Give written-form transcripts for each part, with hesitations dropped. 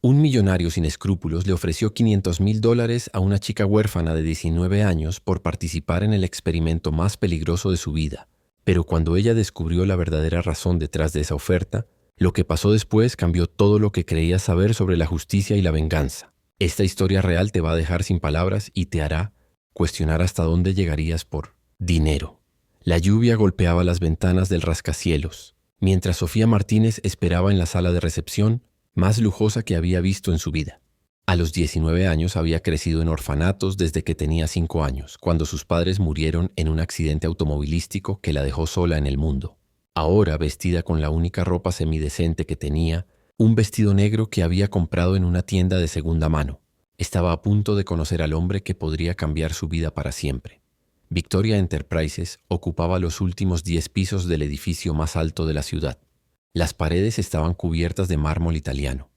Un millonario sin escrúpulos le ofreció $500,000 a una chica huérfana de 19 años por participar en el experimento más peligroso de su vida. Pero cuando ella descubrió la verdadera razón detrás de esa oferta, lo que pasó después cambió todo lo que creías saber sobre la justicia y la venganza. Esta historia real te va a dejar sin palabras y te hará cuestionar hasta dónde llegarías por dinero. La lluvia golpeaba las ventanas del rascacielos, mientras Sofía Martínez esperaba en la sala de recepción, más lujosa que había visto en su vida. A los 19 años había crecido en orfanatos desde que tenía 5 años, cuando sus padres murieron en un accidente automovilístico que la dejó sola en el mundo. Ahora, vestida con la única ropa semidecente que tenía, un vestido negro que había comprado en una tienda de segunda mano, estaba a punto de conocer al hombre que podría cambiar su vida para siempre. Victoria Enterprises ocupaba los últimos 10 pisos del edificio más alto de la ciudad. Las paredes estaban cubiertas de mármol italiano.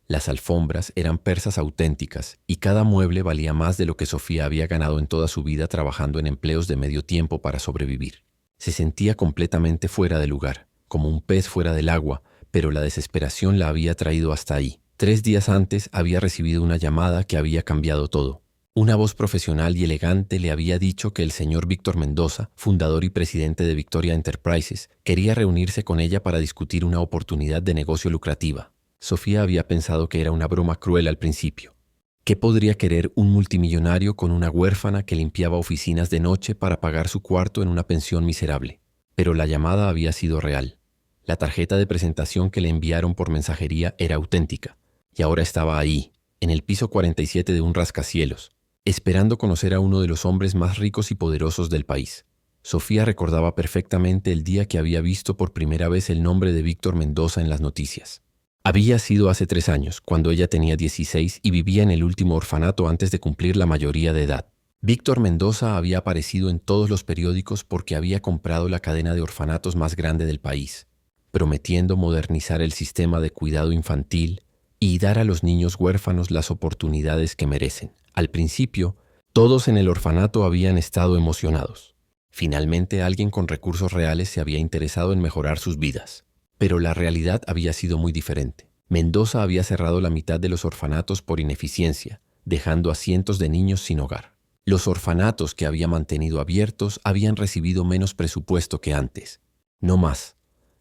Las alfombras eran persas auténticas y cada mueble valía más de lo que Sofía había ganado en toda su vida trabajando en empleos de medio tiempo para sobrevivir. Se sentía completamente fuera de lugar, como un pez fuera del agua, pero la desesperación la había traído hasta ahí. 3 días antes había recibido una llamada que había cambiado todo. Una voz profesional y elegante le había dicho que el señor Víctor Mendoza, fundador y presidente de Victoria Enterprises, quería reunirse con ella para discutir una oportunidad de negocio lucrativa. Sofía había pensado que era una broma cruel al principio. ¿Qué podría querer un multimillonario con una huérfana que limpiaba oficinas de noche para pagar su cuarto en una pensión miserable? Pero la llamada había sido real. La tarjeta de presentación que le enviaron por mensajería era auténtica, y ahora estaba ahí, en el piso 47 de un rascacielos, esperando conocer a uno de los hombres más ricos y poderosos del país. Sofía recordaba perfectamente el día que había visto por primera vez el nombre de Víctor Mendoza en las noticias. Había sido hace 3 años, cuando ella tenía 16 y vivía en el último orfanato antes de cumplir la mayoría de edad. Víctor Mendoza había aparecido en todos los periódicos porque había comprado la cadena de orfanatos más grande del país, prometiendo modernizar el sistema de cuidado infantil y dar a los niños huérfanos las oportunidades que merecen. Al principio, todos en el orfanato habían estado emocionados. Finalmente, alguien con recursos reales se había interesado en mejorar sus vidas. Pero la realidad había sido muy diferente. Mendoza había cerrado la mitad de los orfanatos por ineficiencia, dejando a cientos de niños sin hogar. Los orfanatos que había mantenido abiertos habían recibido menos presupuesto que antes. No más.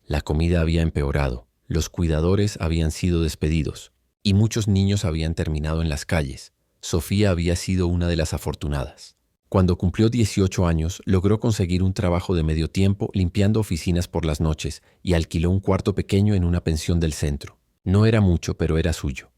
La comida había empeorado, los cuidadores habían sido despedidos y muchos niños habían terminado en las calles. Sofía había sido una de las afortunadas. Cuando cumplió 18 años, logró conseguir un trabajo de medio tiempo limpiando oficinas por las noches y alquiló un cuarto pequeño en una pensión del centro. No era mucho, pero era suyo.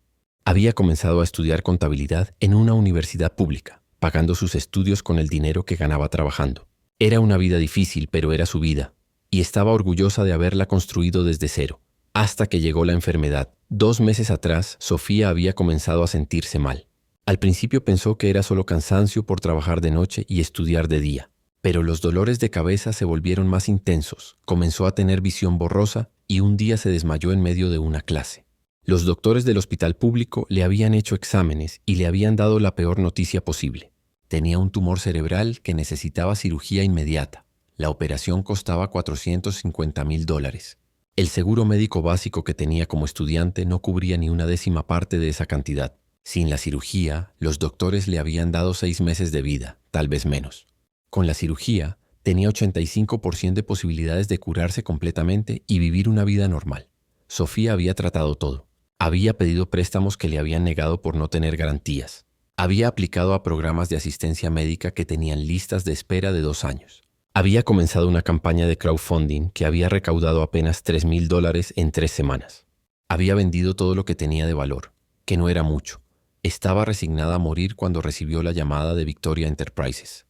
Había comenzado a estudiar contabilidad en una universidad pública, pagando sus estudios con el dinero que ganaba trabajando. Era una vida difícil, pero era su vida, y estaba orgullosa de haberla construido desde cero. Hasta que llegó la enfermedad. 2 meses atrás, Sofía había comenzado a sentirse mal. Al principio pensó que era solo cansancio por trabajar de noche y estudiar de día, pero los dolores de cabeza se volvieron más intensos, comenzó a tener visión borrosa y un día se desmayó en medio de una clase. Los doctores del hospital público le habían hecho exámenes y le habían dado la peor noticia posible. Tenía un tumor cerebral que necesitaba cirugía inmediata. La operación costaba $450,000. El seguro médico básico que tenía como estudiante no cubría ni una décima parte de esa cantidad. Sin la cirugía, los doctores le habían dado 6 meses de vida, tal vez menos. Con la cirugía, tenía 85% de posibilidades de curarse completamente y vivir una vida normal. Sofía había tratado todo. Había pedido préstamos que le habían negado por no tener garantías. Había aplicado a programas de asistencia médica que tenían listas de espera de 2 años. Había comenzado una campaña de crowdfunding que había recaudado apenas $3,000 en 3 semanas. Había vendido todo lo que tenía de valor, que no era mucho. Estaba resignada a morir cuando recibió la llamada de Victoria Enterprises.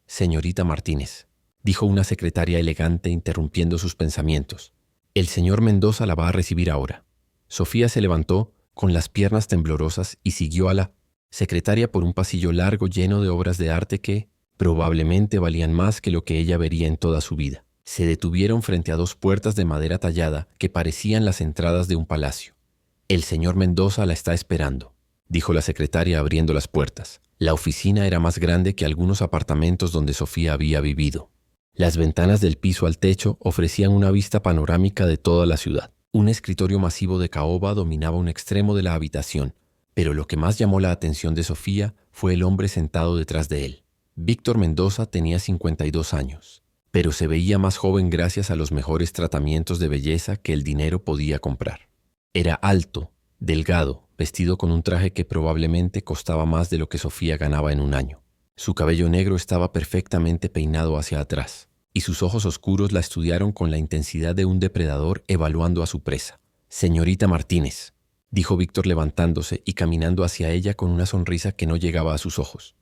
«Señorita Martínez», dijo una secretaria elegante interrumpiendo sus pensamientos. «El señor Mendoza la va a recibir ahora». Sofía se levantó con las piernas temblorosas y siguió a la secretaria por un pasillo largo lleno de obras de arte que probablemente valían más que lo que ella vería en toda su vida. Se detuvieron frente a 2 puertas de madera tallada que parecían las entradas de un palacio. «El señor Mendoza la está esperando», dijo la secretaria abriendo las puertas. La oficina era más grande que algunos apartamentos donde Sofía había vivido. Las ventanas del piso al techo ofrecían una vista panorámica de toda la ciudad. Un escritorio masivo de caoba dominaba un extremo de la habitación, pero lo que más llamó la atención de Sofía fue el hombre sentado detrás de él. Víctor Mendoza tenía 52 años, pero se veía más joven gracias a los mejores tratamientos de belleza que el dinero podía comprar. Era alto, delgado, vestido con un traje que probablemente costaba más de lo que Sofía ganaba en un año. Su cabello negro estaba perfectamente peinado hacia atrás, y sus ojos oscuros la estudiaron con la intensidad de un depredador evaluando a su presa. «Señorita Martínez», dijo Víctor levantándose y caminando hacia ella con una sonrisa que no llegaba a sus ojos.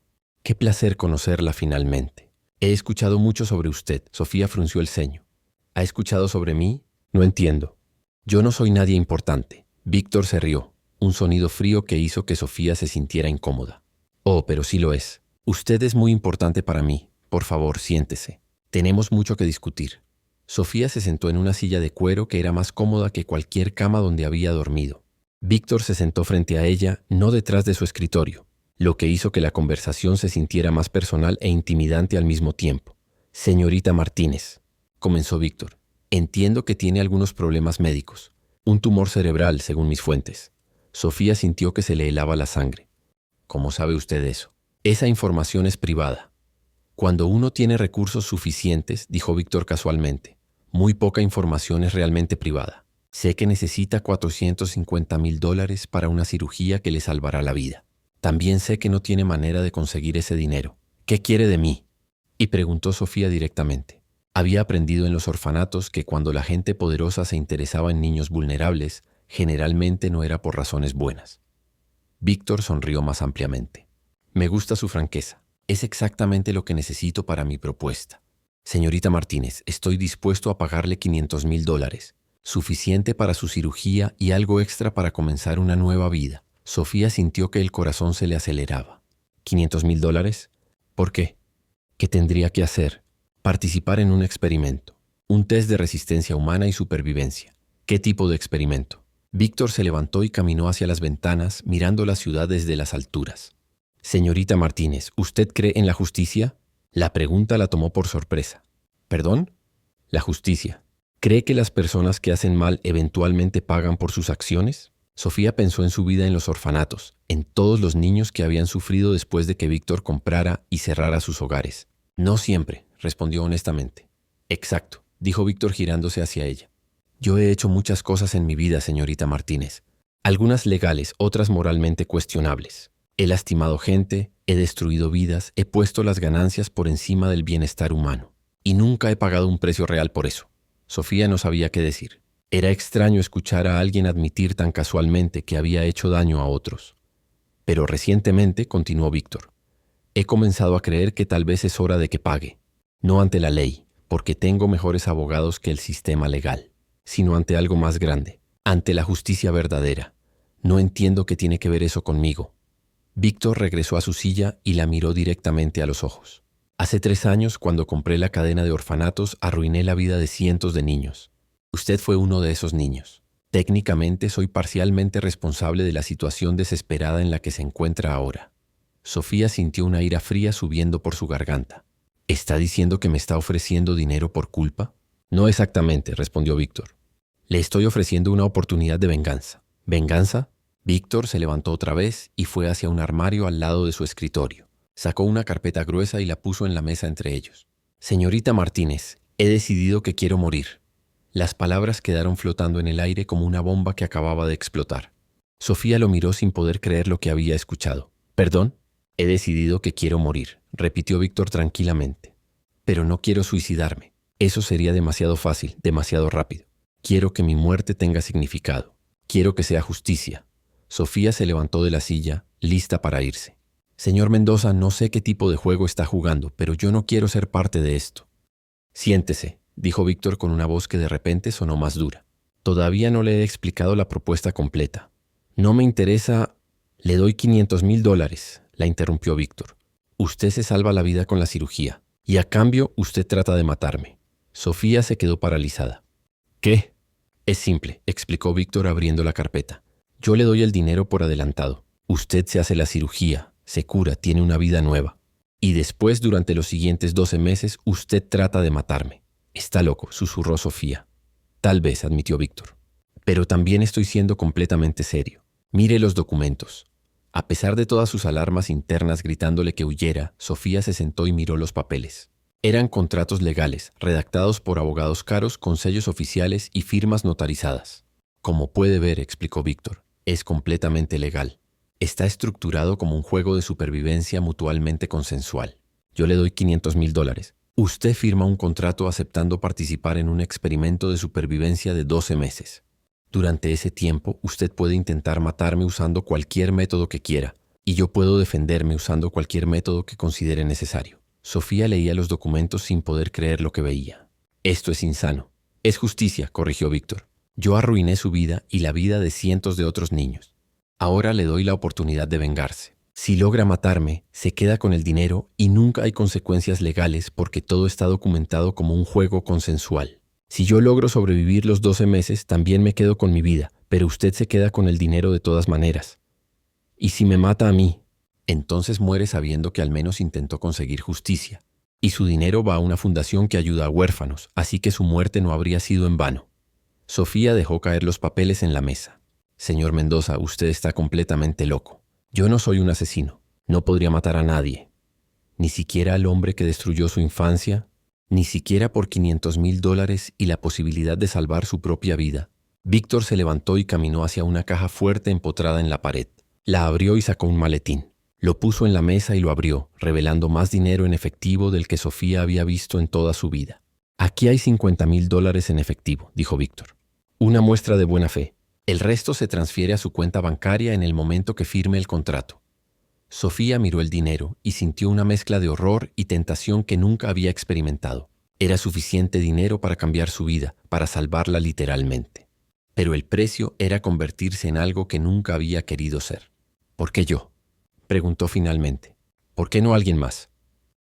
«Qué placer conocerla finalmente. He escuchado mucho sobre usted», Sofía frunció el ceño. «¿Ha escuchado sobre mí? No entiendo». «Yo no soy nadie importante». Víctor se rió, un sonido frío que hizo que Sofía se sintiera incómoda. «Oh, pero sí lo es. Usted es muy importante para mí. Por favor, siéntese. Tenemos mucho que discutir». Sofía se sentó en una silla de cuero que era más cómoda que cualquier cama donde había dormido. Víctor se sentó frente a ella, no detrás de su escritorio, lo que hizo que la conversación se sintiera más personal e intimidante al mismo tiempo. «Señorita Martínez», comenzó Víctor, «entiendo que tiene algunos problemas médicos. Un tumor cerebral, según mis fuentes». Sofía sintió que se le helaba la sangre. «¿Cómo sabe usted eso?» «Esa información es privada». «Cuando uno tiene recursos suficientes», dijo Víctor casualmente, «muy poca información es realmente privada. Sé que necesita $450,000 para una cirugía que le salvará la vida. También sé que no tiene manera de conseguir ese dinero. ¿Qué quiere de mí?». Y preguntó Sofía directamente. Había aprendido en los orfanatos que cuando la gente poderosa se interesaba en niños vulnerables, generalmente no era por razones buenas. Víctor sonrió más ampliamente. «Me gusta su franqueza. Es exactamente lo que necesito para mi propuesta. Señorita Martínez, estoy dispuesto a pagarle $500,000, suficiente para su cirugía y algo extra para comenzar una nueva vida». Sofía sintió que el corazón se le aceleraba. $500,000? ¿Por qué? ¿Qué tendría que hacer? Participar en un experimento. Un test de resistencia humana y supervivencia. ¿Qué tipo de experimento? Víctor se levantó y caminó hacia las ventanas, mirando la ciudad desde las alturas. «Señorita Martínez, ¿usted cree en la justicia?». La pregunta la tomó por sorpresa. «¿Perdón?». «La justicia. ¿Cree que las personas que hacen mal eventualmente pagan por sus acciones?». Sofía pensó en su vida en los orfanatos, en todos los niños que habían sufrido después de que Víctor comprara y cerrara sus hogares. «No siempre», respondió honestamente. «Exacto», dijo Víctor girándose hacia ella. «Yo he hecho muchas cosas en mi vida, señorita Martínez. Algunas legales, otras moralmente cuestionables. He lastimado gente, he destruido vidas, he puesto las ganancias por encima del bienestar humano. Y nunca he pagado un precio real por eso». Sofía no sabía qué decir. Era extraño escuchar a alguien admitir tan casualmente que había hecho daño a otros. «Pero recientemente», continuó Víctor, «he comenzado a creer que tal vez es hora de que pague. No ante la ley, porque tengo mejores abogados que el sistema legal, sino ante algo más grande, ante la justicia verdadera. No entiendo qué tiene que ver eso conmigo». Víctor regresó a su silla y la miró directamente a los ojos. «Hace 3 años, cuando compré la cadena de orfanatos, arruiné la vida de cientos de niños. Usted fue uno de esos niños. Técnicamente soy parcialmente responsable de la situación desesperada en la que se encuentra ahora». Sofía sintió una ira fría subiendo por su garganta. «¿Está diciendo que me está ofreciendo dinero por culpa?». «No exactamente», respondió Víctor. «Le estoy ofreciendo una oportunidad de venganza». «¿Venganza?». Víctor se levantó otra vez y fue hacia un armario al lado de su escritorio. Sacó una carpeta gruesa y la puso en la mesa entre ellos. «Señorita Martínez, he decidido que quiero morir». Las palabras quedaron flotando en el aire como una bomba que acababa de explotar. Sofía lo miró sin poder creer lo que había escuchado. «¿Perdón?». «He decidido que quiero morir», repitió Víctor tranquilamente. «Pero no quiero suicidarme. Eso sería demasiado fácil, demasiado rápido. Quiero que mi muerte tenga significado. Quiero que sea justicia». Sofía se levantó de la silla, lista para irse. «Señor Mendoza, no sé qué tipo de juego está jugando, pero yo no quiero ser parte de esto». «Siéntese», dijo Víctor con una voz que de repente sonó más dura. «Todavía no le he explicado la propuesta completa. No me interesa». «Le doy $500,000, la interrumpió Víctor. «Usted se salva la vida con la cirugía, y a cambio usted trata de matarme». Sofía se quedó paralizada. «¿Qué?». «Es simple», explicó Víctor abriendo la carpeta. «Yo le doy el dinero por adelantado. Usted se hace la cirugía, se cura, tiene una vida nueva. Y después, durante los siguientes 12 meses, usted trata de matarme». «Está loco», susurró Sofía. «Tal vez», admitió Víctor. Pero también estoy siendo completamente serio. Mire los documentos. A pesar de todas sus alarmas internas gritándole que huyera, Sofía se sentó y miró los papeles. Eran contratos legales, redactados por abogados caros con sellos oficiales y firmas notarizadas. Como puede ver, explicó Víctor, es completamente legal. Está estructurado como un juego de supervivencia mutualmente consensual. Yo le doy $500,000. Usted firma un contrato aceptando participar en un experimento de supervivencia de 12 meses. Durante ese tiempo, usted puede intentar matarme usando cualquier método que quiera, y yo puedo defenderme usando cualquier método que considere necesario. Sofía leía los documentos sin poder creer lo que veía. Esto es insano. Es justicia, corrigió Víctor. Yo arruiné su vida y la vida de cientos de otros niños. Ahora le doy la oportunidad de vengarse. Si logra matarme, se queda con el dinero y nunca hay consecuencias legales porque todo está documentado como un juego consensual. Si yo logro sobrevivir los 12 meses, también me quedo con mi vida, pero usted se queda con el dinero de todas maneras. Y si me mata a mí, entonces muere sabiendo que al menos intentó conseguir justicia. Y su dinero va a una fundación que ayuda a huérfanos, así que su muerte no habría sido en vano. Sofía dejó caer los papeles en la mesa. Señor Mendoza, usted está completamente loco. Yo no soy un asesino. No podría matar a nadie. Ni siquiera al hombre que destruyó su infancia, ni siquiera por $500,000 y la posibilidad de salvar su propia vida. Víctor se levantó y caminó hacia una caja fuerte empotrada en la pared. La abrió y sacó un maletín. Lo puso en la mesa y lo abrió, revelando más dinero en efectivo del que Sofía había visto en toda su vida. Aquí hay $50,000 en efectivo, dijo Víctor. Una muestra de buena fe. El resto se transfiere a su cuenta bancaria en el momento que firme el contrato. Sofía miró el dinero y sintió una mezcla de horror y tentación que nunca había experimentado. Era suficiente dinero para cambiar su vida, para salvarla literalmente. Pero el precio era convertirse en algo que nunca había querido ser. ¿Por qué yo?, preguntó finalmente. ¿Por qué no alguien más?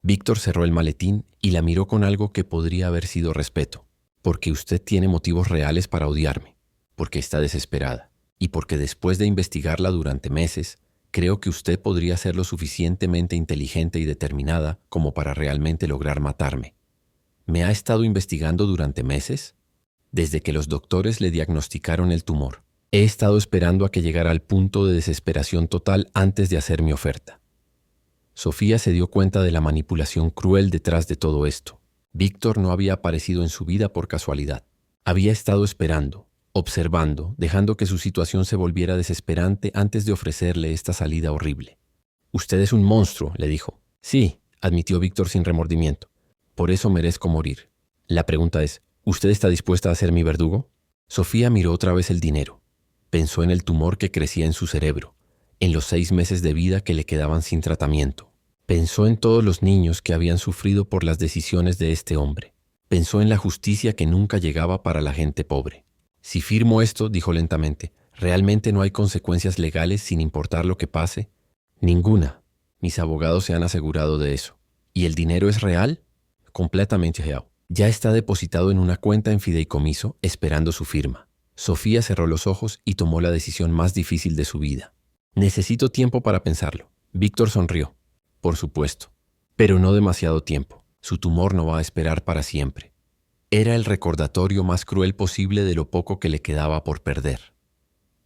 Víctor cerró el maletín y la miró con algo que podría haber sido respeto. Porque usted tiene motivos reales para odiarme, porque está desesperada, y porque después de investigarla durante meses, creo que usted podría ser lo suficientemente inteligente y determinada como para realmente lograr matarme. ¿Me ha estado investigando durante meses? Desde que los doctores le diagnosticaron el tumor. He estado esperando a que llegara al punto de desesperación total antes de hacer mi oferta. Sofía se dio cuenta de la manipulación cruel detrás de todo esto. Víctor no había aparecido en su vida por casualidad. Había estado esperando, observando, dejando que su situación se volviera desesperante antes de ofrecerle esta salida horrible. «Usted es un monstruo», le dijo. «Sí», admitió Víctor sin remordimiento. «Por eso merezco morir. La pregunta es, ¿usted está dispuesta a ser mi verdugo?» Sofía miró otra vez el dinero. Pensó en el tumor que crecía en su cerebro, en los 6 meses de vida que le quedaban sin tratamiento. Pensó en todos los niños que habían sufrido por las decisiones de este hombre. Pensó en la justicia que nunca llegaba para la gente pobre. «Si firmo esto», dijo lentamente, «¿realmente no hay consecuencias legales sin importar lo que pase?» «Ninguna. Mis abogados se han asegurado de eso». «¿Y el dinero es real?» «Completamente real. Ya está depositado en una cuenta en fideicomiso esperando su firma». Sofía cerró los ojos y tomó la decisión más difícil de su vida. «Necesito tiempo para pensarlo». Víctor sonrió. «Por supuesto. Pero no demasiado tiempo. Su tumor no va a esperar para siempre». Era el recordatorio más cruel posible de lo poco que le quedaba por perder.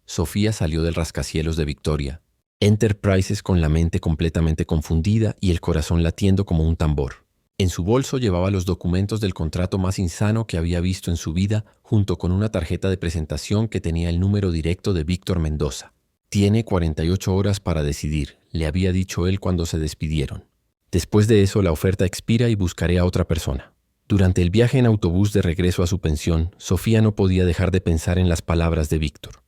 Sofía salió del rascacielos de Victoria, Enterprises, con la mente completamente confundida y el corazón latiendo como un tambor. En su bolso llevaba los documentos del contrato más insano que había visto en su vida, junto con una tarjeta de presentación que tenía el número directo de Víctor Mendoza. «Tiene 48 horas para decidir», le había dicho él cuando se despidieron. «Después de eso la oferta expira y buscaré a otra persona». Durante el viaje en autobús de regreso a su pensión, Sofía no podía dejar de pensar en las palabras de Víctor.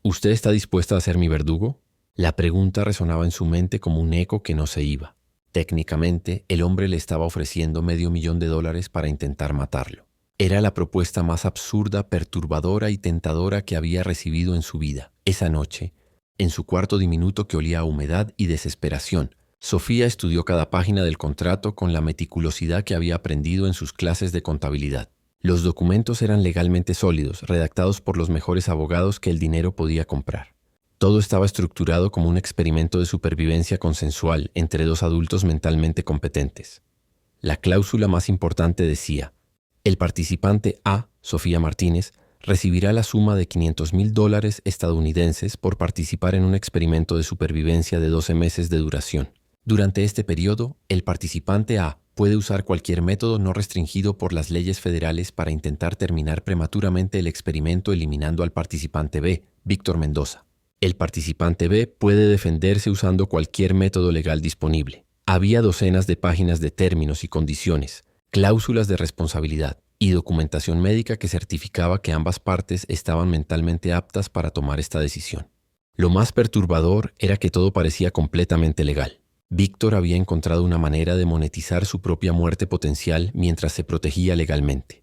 «¿Usted está dispuesta a ser mi verdugo?» La pregunta resonaba en su mente como un eco que no se iba. Técnicamente, el hombre le estaba ofreciendo $500,000 para intentar matarlo. Era la propuesta más absurda, perturbadora y tentadora que había recibido en su vida. Esa noche, en su cuarto diminuto que olía a humedad y desesperación, Sofía estudió cada página del contrato con la meticulosidad que había aprendido en sus clases de contabilidad. Los documentos eran legalmente sólidos, redactados por los mejores abogados que el dinero podía comprar. Todo estaba estructurado como un experimento de supervivencia consensual entre 2 adultos mentalmente competentes. La cláusula más importante decía: el participante A, Sofía Martínez, recibirá la suma de $500,000 estadounidenses por participar en un experimento de supervivencia de 12 meses de duración. Durante este periodo, el participante A puede usar cualquier método no restringido por las leyes federales para intentar terminar prematuramente el experimento eliminando al participante B, Víctor Mendoza. El participante B puede defenderse usando cualquier método legal disponible. Había docenas de páginas de términos y condiciones, cláusulas de responsabilidad y documentación médica que certificaba que ambas partes estaban mentalmente aptas para tomar esta decisión. Lo más perturbador era que todo parecía completamente legal. Víctor había encontrado una manera de monetizar su propia muerte potencial mientras se protegía legalmente.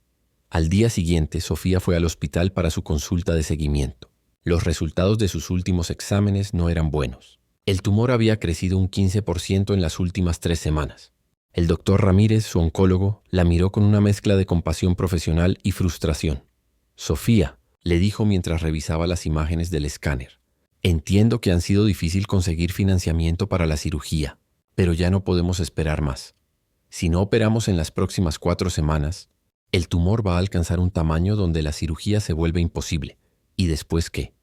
Al día siguiente, Sofía fue al hospital para su consulta de seguimiento. Los resultados de sus últimos exámenes no eran buenos. El tumor había crecido un 15% en las últimas 3 semanas. El doctor Ramírez, su oncólogo, la miró con una mezcla de compasión profesional y frustración. «Sofía», le dijo mientras revisaba las imágenes del escáner, «entiendo que han sido difícil conseguir financiamiento para la cirugía, pero ya no podemos esperar más. Si no operamos en las próximas 4 semanas, el tumor va a alcanzar un tamaño donde la cirugía se vuelve imposible. ¿Y después qué?»,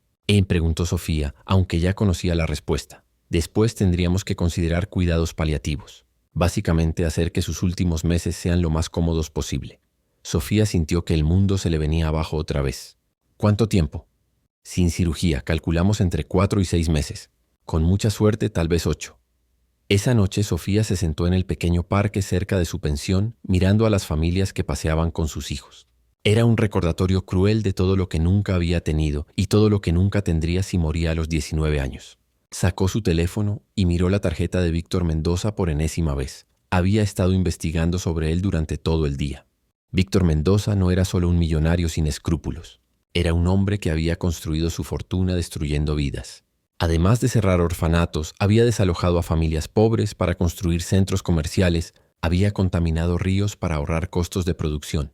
preguntó Sofía, aunque ya conocía la respuesta. «Después tendríamos que considerar cuidados paliativos. Básicamente hacer que sus últimos meses sean lo más cómodos posible». Sofía sintió que el mundo se le venía abajo otra vez. «¿Cuánto tiempo?». «Sin cirugía, calculamos entre 4 y 6 meses. Con mucha suerte, tal vez 8. Esa noche, Sofía se sentó en el pequeño parque cerca de su pensión, mirando a las familias que paseaban con sus hijos. Era un recordatorio cruel de todo lo que nunca había tenido y todo lo que nunca tendría si moría a los 19 años. Sacó su teléfono y miró la tarjeta de Víctor Mendoza por enésima vez. Había estado investigando sobre él durante todo el día. Víctor Mendoza no era solo un millonario sin escrúpulos. Era un hombre que había construido su fortuna destruyendo vidas. Además de cerrar orfanatos, había desalojado a familias pobres para construir centros comerciales, había contaminado ríos para ahorrar costos de producción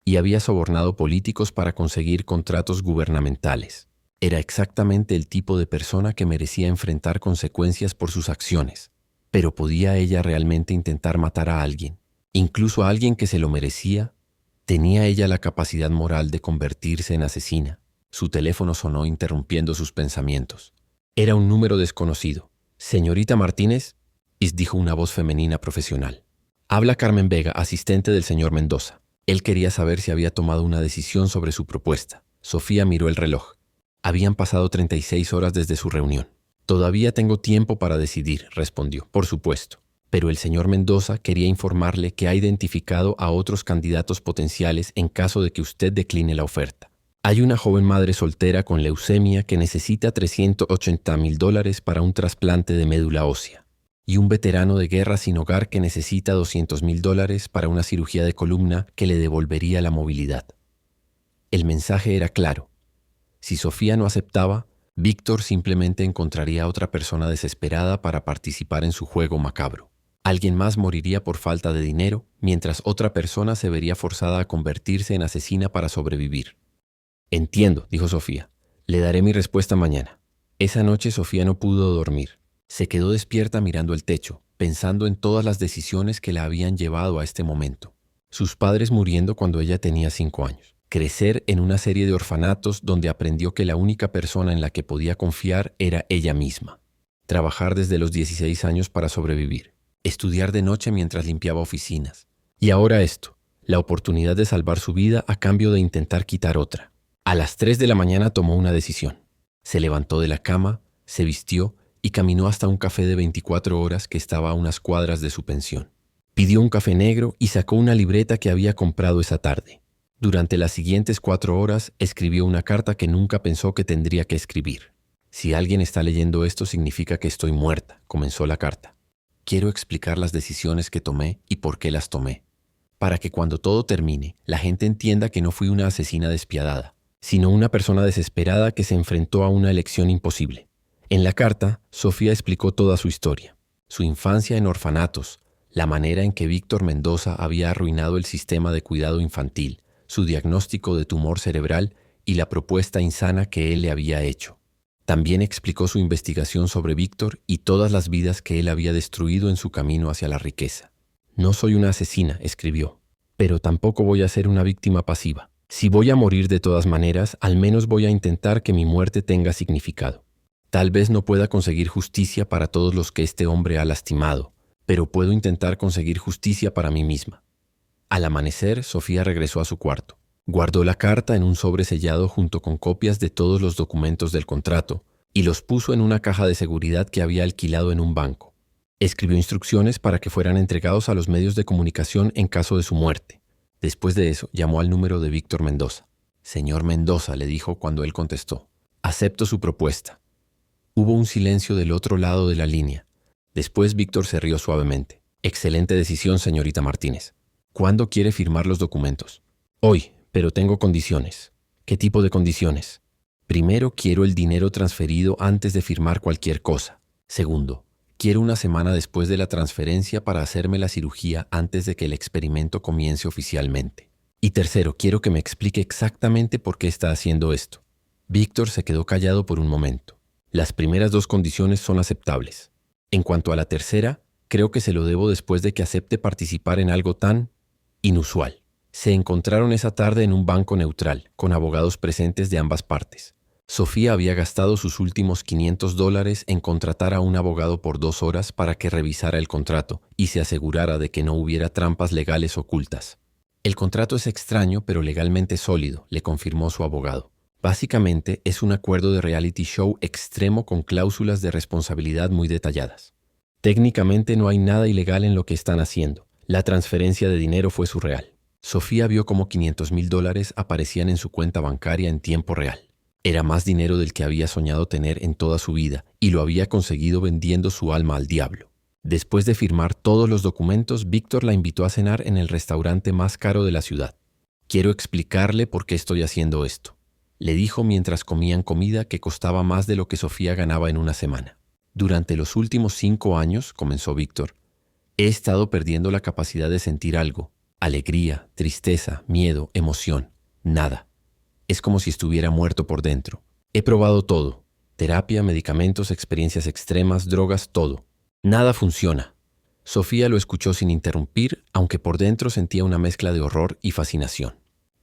y había sobornado políticos para conseguir contratos gubernamentales. Era exactamente el tipo de persona que merecía enfrentar consecuencias por sus acciones. Pero ¿podía ella realmente intentar matar a alguien? Incluso a alguien que se lo merecía. ¿Tenía ella la capacidad moral de convertirse en asesina? Su teléfono sonó interrumpiendo sus pensamientos. Era un número desconocido. «Señorita Martínez», dijo una voz femenina profesional. «Habla Carmen Vega, asistente del señor Mendoza». Él quería saber si había tomado una decisión sobre su propuesta. Sofía miró el reloj. Habían pasado 36 horas desde su reunión. «Todavía tengo tiempo para decidir», respondió. «Por supuesto». Pero el señor Mendoza quería informarle que ha identificado a otros candidatos potenciales en caso de que usted decline la oferta. Hay una joven madre soltera con leucemia que necesita $380,000 para un trasplante de médula ósea. Y un veterano de guerra sin hogar que necesita $200,000 para una cirugía de columna que le devolvería la movilidad. El mensaje era claro. Si Sofía no aceptaba, Víctor simplemente encontraría a otra persona desesperada para participar en su juego macabro. Alguien más moriría por falta de dinero, mientras otra persona se vería forzada a convertirse en asesina para sobrevivir. «Entiendo», dijo Sofía. «Le daré mi respuesta mañana». Esa noche Sofía no pudo dormir. Se quedó despierta mirando el techo, pensando en todas las decisiones que la habían llevado a este momento. Sus padres muriendo cuando ella tenía 5 años. Crecer en una serie de orfanatos donde aprendió que la única persona en la que podía confiar era ella misma. Trabajar desde los 16 años para sobrevivir. Estudiar de noche mientras limpiaba oficinas. Y ahora esto, la oportunidad de salvar su vida a cambio de intentar quitar otra. A las 3 de la mañana tomó una decisión. Se levantó de la cama, se vistió y caminó hasta un café de 24 horas que estaba a unas cuadras de su pensión. Pidió un café negro y sacó una libreta que había comprado esa tarde. Durante las siguientes 4 horas escribió una carta que nunca pensó que tendría que escribir. «Si alguien está leyendo esto significa que estoy muerta», comenzó la carta. «Quiero explicar las decisiones que tomé y por qué las tomé. Para que cuando todo termine, la gente entienda que no fui una asesina despiadada, sino una persona desesperada que se enfrentó a una elección imposible». En la carta, Sofía explicó toda su historia. Su infancia en orfanatos, la manera en que Víctor Mendoza había arruinado el sistema de cuidado infantil, su diagnóstico de tumor cerebral y la propuesta insana que él le había hecho. También explicó su investigación sobre Víctor y todas las vidas que él había destruido en su camino hacia la riqueza. «No soy una asesina», escribió, «pero tampoco voy a ser una víctima pasiva. Si voy a morir de todas maneras, al menos voy a intentar que mi muerte tenga significado. Tal vez no pueda conseguir justicia para todos los que este hombre ha lastimado, pero puedo intentar conseguir justicia para mí misma. Al amanecer, Sofía regresó a su cuarto. Guardó la carta en un sobre sellado junto con copias de todos los documentos del contrato y los puso en una caja de seguridad que había alquilado en un banco. Escribió instrucciones para que fueran entregados a los medios de comunicación en caso de su muerte. Después de eso, llamó al número de Víctor Mendoza. «Señor Mendoza», le dijo cuando él contestó, «acepto su propuesta». Hubo un silencio del otro lado de la línea. Después Víctor se rió suavemente. «Excelente decisión, señorita Martínez. ¿Cuándo quiere firmar los documentos?» «Hoy, pero tengo condiciones». «¿Qué tipo de condiciones?» «Primero, quiero el dinero transferido antes de firmar cualquier cosa. Segundo, quiero una semana después de la transferencia para hacerme la cirugía antes de que el experimento comience oficialmente. Y tercero, quiero que me explique exactamente por qué está haciendo esto». Víctor se quedó callado por un momento. «Las primeras dos condiciones son aceptables. En cuanto a la tercera, creo que se lo debo después de que acepte participar en algo tan inusual». Se encontraron esa tarde en un banco neutral, con abogados presentes de ambas partes. Sofía había gastado sus últimos $500 en contratar a un abogado por 2 horas para que revisara el contrato y se asegurara de que no hubiera trampas legales ocultas. «El contrato es extraño, pero legalmente sólido», le confirmó su abogado. «Básicamente es un acuerdo de reality show extremo con cláusulas de responsabilidad muy detalladas. Técnicamente no hay nada ilegal en lo que están haciendo. La transferencia de dinero fue surreal». Sofía vio cómo $500,000 aparecían en su cuenta bancaria en tiempo real. Era más dinero del que había soñado tener en toda su vida y lo había conseguido vendiendo su alma al diablo. Después de firmar todos los documentos, Víctor la invitó a cenar en el restaurante más caro de la ciudad. «Quiero explicarle por qué estoy haciendo esto», le dijo mientras comían comida que costaba más de lo que Sofía ganaba en una semana. «Durante los últimos 5 años», comenzó Víctor, «he estado perdiendo la capacidad de sentir algo. Alegría, tristeza, miedo, emoción. Nada. Es como si estuviera muerto por dentro. He probado todo. Terapia, medicamentos, experiencias extremas, drogas, todo. Nada funciona». Sofía lo escuchó sin interrumpir, aunque por dentro sentía una mezcla de horror y fascinación.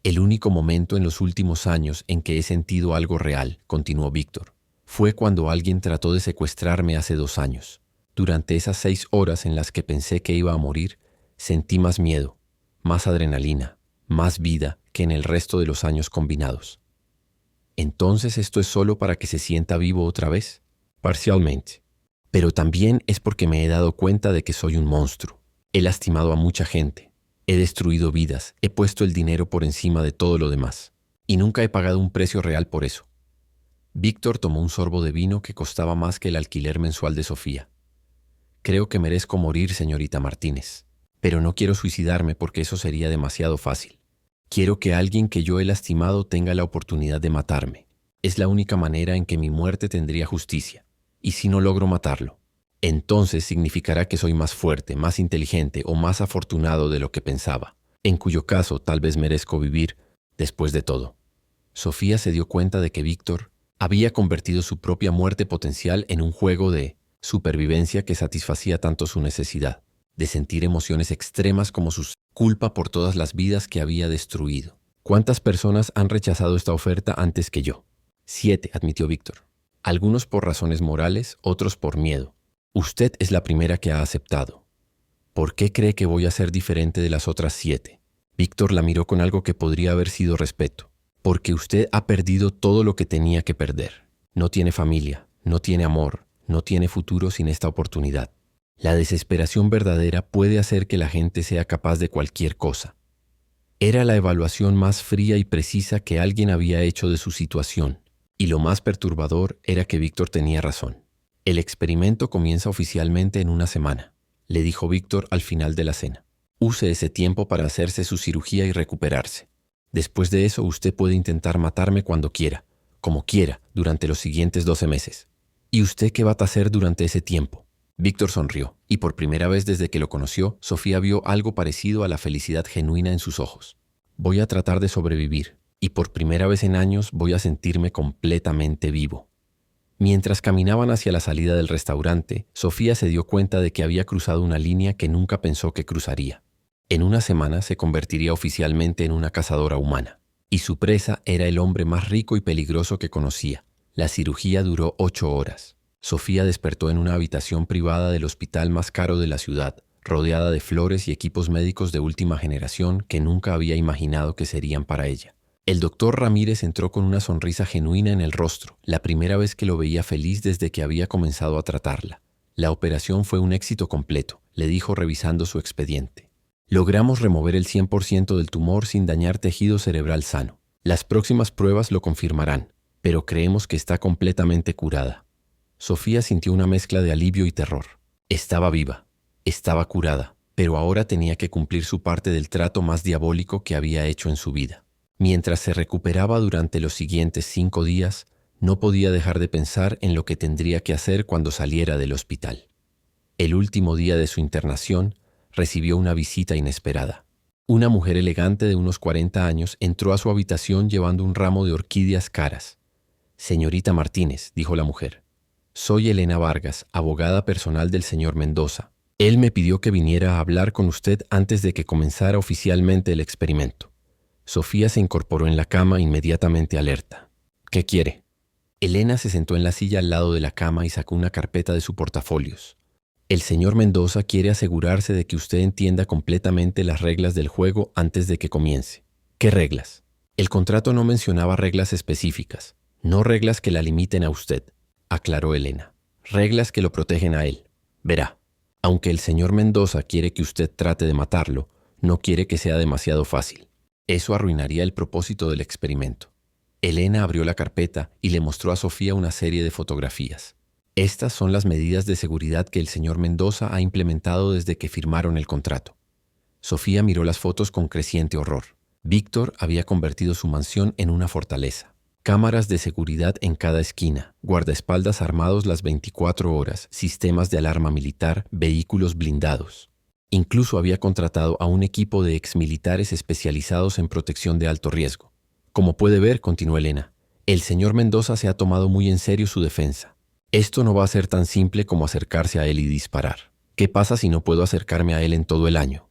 «El único momento en los últimos años en que he sentido algo real», continuó Víctor, «fue cuando alguien trató de secuestrarme hace 2 años. Durante esas 6 horas en las que pensé que iba a morir, sentí más miedo, más adrenalina, más vida que en el resto de los años combinados». «¿Entonces esto es solo para que se sienta vivo otra vez?» «Parcialmente. Pero también es porque me he dado cuenta de que soy un monstruo. He lastimado a mucha gente. He destruido vidas. He puesto el dinero por encima de todo lo demás. Y nunca he pagado un precio real por eso». Víctor tomó un sorbo de vino que costaba más que el alquiler mensual de Sofía. «Creo que merezco morir, señorita Martínez. Pero no quiero suicidarme porque eso sería demasiado fácil. Quiero que alguien que yo he lastimado tenga la oportunidad de matarme. Es la única manera en que mi muerte tendría justicia. Y si no logro matarlo, entonces significará que soy más fuerte, más inteligente o más afortunado de lo que pensaba, en cuyo caso tal vez merezco vivir después de todo». Sofía se dio cuenta de que Víctor había convertido su propia muerte potencial en un juego de supervivencia que satisfacía tanto su necesidad de sentir emociones extremas como su culpa por todas las vidas que había destruido. «¿Cuántas personas han rechazado esta oferta antes que yo?» 7, admitió Víctor. «Algunos por razones morales, otros por miedo. Usted es la primera que ha aceptado. ¿Por qué cree que voy a ser diferente de las otras 7? Víctor la miró con algo que podría haber sido respeto. «Porque usted ha perdido todo lo que tenía que perder. No tiene familia, no tiene amor, no tiene futuro sin esta oportunidad. La desesperación verdadera puede hacer que la gente sea capaz de cualquier cosa». Era la evaluación más fría y precisa que alguien había hecho de su situación, y lo más perturbador era que Víctor tenía razón. «El experimento comienza oficialmente en una semana», le dijo Víctor al final de la cena. «Use ese tiempo para hacerse su cirugía y recuperarse. Después de eso usted puede intentar matarme cuando quiera, como quiera, durante los siguientes 12 meses. ¿Y usted qué va a hacer durante ese tiempo?» Víctor sonrió, y por primera vez desde que lo conoció, Sofía vio algo parecido a la felicidad genuina en sus ojos. «Voy a tratar de sobrevivir, y por primera vez en años voy a sentirme completamente vivo». Mientras caminaban hacia la salida del restaurante, Sofía se dio cuenta de que había cruzado una línea que nunca pensó que cruzaría. En una semana se convertiría oficialmente en una cazadora humana. Y su presa era el hombre más rico y peligroso que conocía. La cirugía duró 8 horas. Sofía despertó en una habitación privada del hospital más caro de la ciudad, rodeada de flores y equipos médicos de última generación que nunca había imaginado que serían para ella. El doctor Ramírez entró con una sonrisa genuina en el rostro, la primera vez que lo veía feliz desde que había comenzado a tratarla. La operación fue un éxito completo, le dijo revisando su expediente. Logramos remover el 100% del tumor sin dañar tejido cerebral sano. Las próximas pruebas lo confirmarán, pero creemos que está completamente curada. Sofía sintió una mezcla de alivio y terror. Estaba viva, estaba curada, pero ahora tenía que cumplir su parte del trato más diabólico que había hecho en su vida. Mientras se recuperaba durante los siguientes 5 días, no podía dejar de pensar en lo que tendría que hacer cuando saliera del hospital. El último día de su internación, recibió una visita inesperada. Una mujer elegante de unos 40 años entró a su habitación llevando un ramo de orquídeas caras. «Señorita Martínez», dijo la mujer, «soy Elena Vargas, abogada personal del señor Mendoza. Él me pidió que viniera a hablar con usted antes de que comenzara oficialmente el experimento». Sofía se incorporó en la cama inmediatamente alerta. «¿Qué quiere?». Elena se sentó en la silla al lado de la cama y sacó una carpeta de su portafolios. «El señor Mendoza quiere asegurarse de que usted entienda completamente las reglas del juego antes de que comience». «¿Qué reglas?». «El contrato no mencionaba reglas específicas, no reglas que la limiten a usted», aclaró Elena. «Reglas que lo protegen a él. Verá, aunque el señor Mendoza quiere que usted trate de matarlo, no quiere que sea demasiado fácil. Eso arruinaría el propósito del experimento». Elena abrió la carpeta y le mostró a Sofía una serie de fotografías. «Estas son las medidas de seguridad que el señor Mendoza ha implementado desde que firmaron el contrato». Sofía miró las fotos con creciente horror. Víctor había convertido su mansión en una fortaleza. Cámaras de seguridad en cada esquina, guardaespaldas armados las 24 horas, sistemas de alarma militar, vehículos blindados. Incluso había contratado a un equipo de exmilitares especializados en protección de alto riesgo. «Como puede ver», continuó Elena, «el señor Mendoza se ha tomado muy en serio su defensa. Esto no va a ser tan simple como acercarse a él y disparar. ¿Qué pasa si no puedo acercarme a él en todo el año?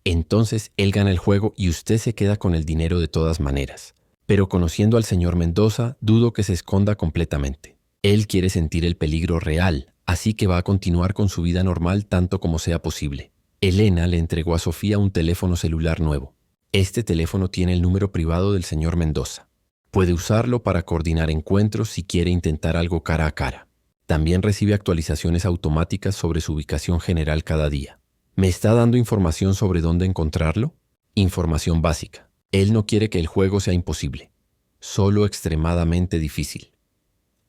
Entonces él gana el juego y usted se queda con el dinero de todas maneras. Pero conociendo al señor Mendoza, dudo que se esconda completamente. Él quiere sentir el peligro real, así que va a continuar con su vida normal tanto como sea posible». Elena le entregó a Sofía un teléfono celular nuevo. «Este teléfono tiene el número privado del señor Mendoza. Puede usarlo para coordinar encuentros si quiere intentar algo cara a cara. También recibe actualizaciones automáticas sobre su ubicación general cada día. ¿Me está dando información sobre dónde encontrarlo? Información básica. Él no quiere que el juego sea imposible, solo extremadamente difícil».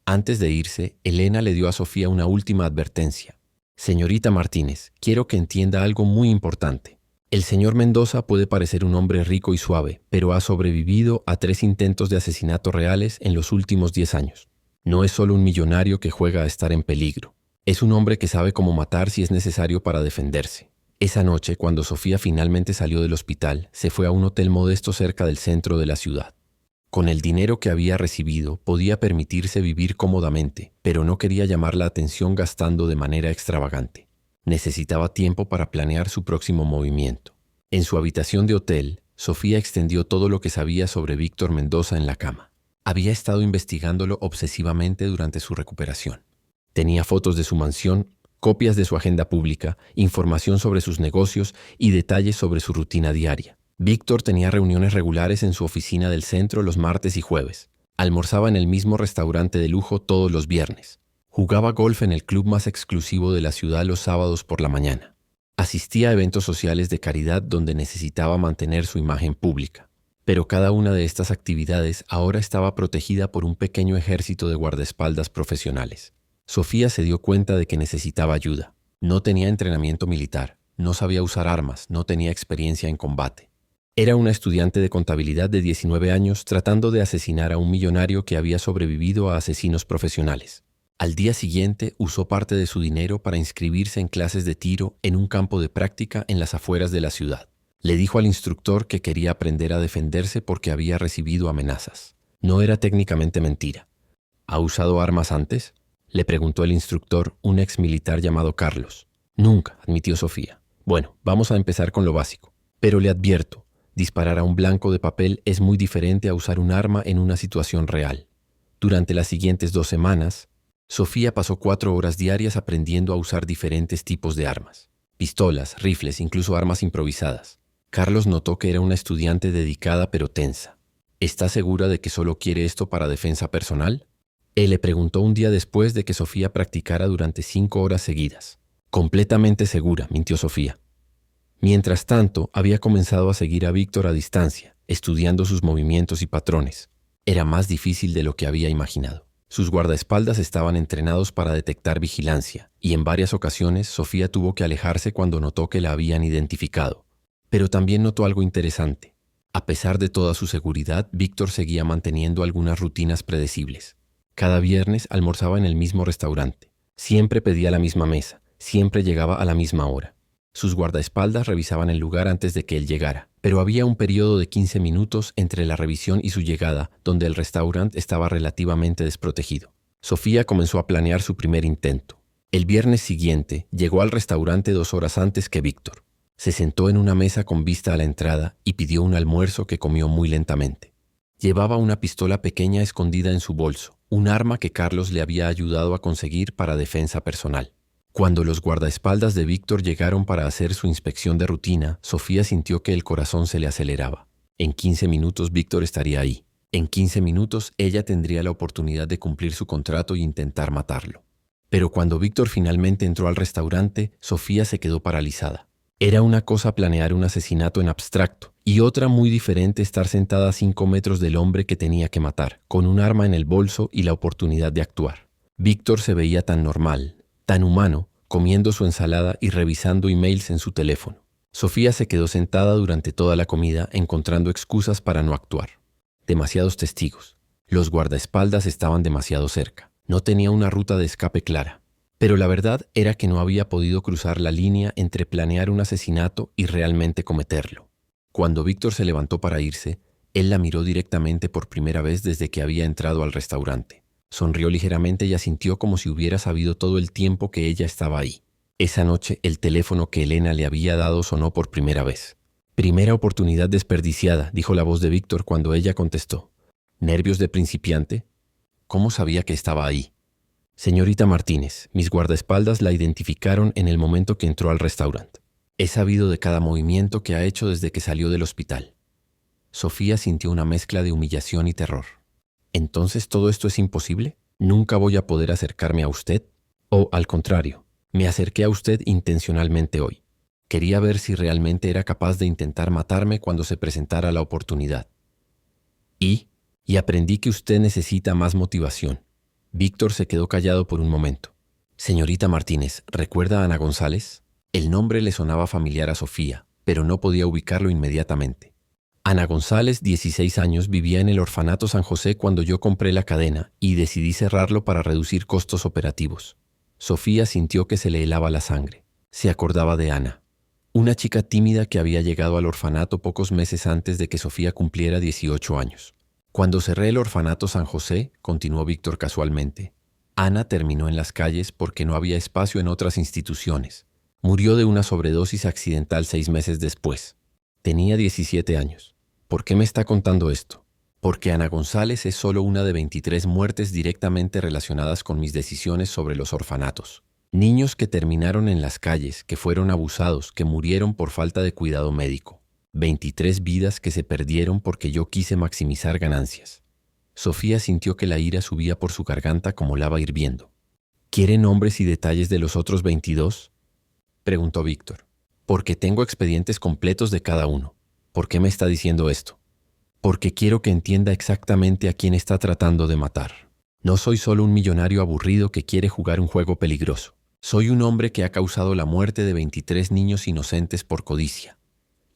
Antes de irse, Elena le dio a Sofía una última advertencia. «Señorita Martínez, quiero que entienda algo muy importante. El señor Mendoza puede parecer un hombre rico y suave, pero ha sobrevivido a 3 intentos de asesinato reales en los últimos 10 años. No es solo un millonario que juega a estar en peligro. Es un hombre que sabe cómo matar si es necesario para defenderse». Esa noche, cuando Sofía finalmente salió del hospital, se fue a un hotel modesto cerca del centro de la ciudad. Con el dinero que había recibido, podía permitirse vivir cómodamente, pero no quería llamar la atención gastando de manera extravagante. Necesitaba tiempo para planear su próximo movimiento. En su habitación de hotel, Sofía extendió todo lo que sabía sobre Víctor Mendoza en la cama. Había estado investigándolo obsesivamente durante su recuperación. Tenía fotos de su mansión, copias de su agenda pública, información sobre sus negocios y detalles sobre su rutina diaria. Víctor tenía reuniones regulares en su oficina del centro los martes y jueves. Almorzaba en el mismo restaurante de lujo todos los viernes. Jugaba golf en el club más exclusivo de la ciudad los sábados por la mañana. Asistía a eventos sociales de caridad donde necesitaba mantener su imagen pública. Pero cada una de estas actividades ahora estaba protegida por un pequeño ejército de guardaespaldas profesionales. Sofía se dio cuenta de que necesitaba ayuda. No tenía entrenamiento militar, no sabía usar armas, no tenía experiencia en combate. Era una estudiante de contabilidad de 19 años tratando de asesinar a un millonario que había sobrevivido a asesinos profesionales. Al día siguiente usó parte de su dinero para inscribirse en clases de tiro en un campo de práctica en las afueras de la ciudad. Le dijo al instructor que quería aprender a defenderse porque había recibido amenazas. No era técnicamente mentira. ¿Ha usado armas antes?, le preguntó el instructor, un ex militar llamado Carlos. «Nunca», admitió Sofía. «Bueno, vamos a empezar con lo básico. Pero le advierto, Disparar a un blanco de papel es muy diferente a usar un arma en una situación real. Durante las siguientes 2 semanas, Sofía pasó 4 horas diarias aprendiendo a usar diferentes tipos de armas. Pistolas, rifles, incluso armas improvisadas. Carlos notó que era una estudiante dedicada pero tensa. ¿Está segura de que solo quiere esto para defensa personal? Él le preguntó un día después de que Sofía practicara durante 5 horas seguidas. Completamente segura, mintió Sofía. Mientras tanto, había comenzado a seguir a Víctor a distancia, estudiando sus movimientos y patrones. Era más difícil de lo que había imaginado. Sus guardaespaldas estaban entrenados para detectar vigilancia, y en varias ocasiones Sofía tuvo que alejarse cuando notó que la habían identificado. Pero también notó algo interesante. A pesar de toda su seguridad, Víctor seguía manteniendo algunas rutinas predecibles. Cada viernes almorzaba en el mismo restaurante. Siempre pedía la misma mesa, siempre llegaba a la misma hora. Sus guardaespaldas revisaban el lugar antes de que él llegara, pero había un periodo de 15 minutos entre la revisión y su llegada, donde el restaurante estaba relativamente desprotegido. Sofía comenzó a planear su primer intento. El viernes siguiente llegó al restaurante 2 horas antes que Víctor. Se sentó en una mesa con vista a la entrada y pidió un almuerzo que comió muy lentamente. Llevaba una pistola pequeña escondida en su bolso, un arma que Carlos le había ayudado a conseguir para defensa personal. Cuando los guardaespaldas de Víctor llegaron para hacer su inspección de rutina, Sofía sintió que el corazón se le aceleraba. En 15 minutos Víctor estaría ahí. En 15 minutos ella tendría la oportunidad de cumplir su contrato e intentar matarlo. Pero cuando Víctor finalmente entró al restaurante, Sofía se quedó paralizada. Era una cosa planear un asesinato en abstracto y otra muy diferente estar sentada a 5 metros del hombre que tenía que matar, con un arma en el bolso y la oportunidad de actuar. Víctor se veía tan normal, tan humano, comiendo su ensalada y revisando emails en su teléfono. Sofía se quedó sentada durante toda la comida, encontrando excusas para no actuar. Demasiados testigos. Los guardaespaldas estaban demasiado cerca. No tenía una ruta de escape clara. Pero la verdad era que no había podido cruzar la línea entre planear un asesinato y realmente cometerlo. Cuando Víctor se levantó para irse, él la miró directamente por primera vez desde que había entrado al restaurante. Sonrió ligeramente y asintió como si hubiera sabido todo el tiempo que ella estaba ahí. Esa noche el teléfono que Elena le había dado sonó por primera vez. «Primera oportunidad desperdiciada», dijo la voz de Víctor cuando ella contestó. «¿Nervios de principiante?» ¿Cómo sabía que estaba ahí? «Señorita Martínez, mis guardaespaldas la identificaron en el momento que entró al restaurante. He sabido de cada movimiento que ha hecho desde que salió del hospital». Sofía sintió una mezcla de humillación y terror. ¿Entonces todo esto es imposible? ¿Nunca voy a poder acercarme a usted? ¿O, al contrario, me acerqué a usted intencionalmente hoy? Quería ver si realmente era capaz de intentar matarme cuando se presentara la oportunidad. Y aprendí que usted necesita más motivación. Víctor se quedó callado por un momento. «Señorita Martínez, ¿recuerda a Ana González?» El nombre le sonaba familiar a Sofía, pero no podía ubicarlo inmediatamente. Ana González, 16 años, vivía en el orfanato San José cuando yo compré la cadena y decidí cerrarlo para reducir costos operativos. Sofía sintió que se le helaba la sangre. Se acordaba de Ana, una chica tímida que había llegado al orfanato pocos meses antes de que Sofía cumpliera 18 años. «Cuando cerré el orfanato San José», continuó Víctor casualmente, «Ana terminó en las calles porque no había espacio en otras instituciones. Murió de una sobredosis accidental 6 meses después. Tenía 17 años. ¿Por qué me está contando esto? Porque Ana González es solo una de 23 muertes directamente relacionadas con mis decisiones sobre los orfanatos. Niños que terminaron en las calles, que fueron abusados, que murieron por falta de cuidado médico. 23 vidas que se perdieron porque yo quise maximizar ganancias». Sofía sintió que la ira subía por su garganta como lava hirviendo. «¿Quiere nombres y detalles de los otros 22? Preguntó Víctor. «Porque tengo expedientes completos de cada uno». «¿Por qué me está diciendo esto?» «Porque quiero que entienda exactamente a quién está tratando de matar. No soy solo un millonario aburrido que quiere jugar un juego peligroso. Soy un hombre que ha causado la muerte de 23 niños inocentes por codicia».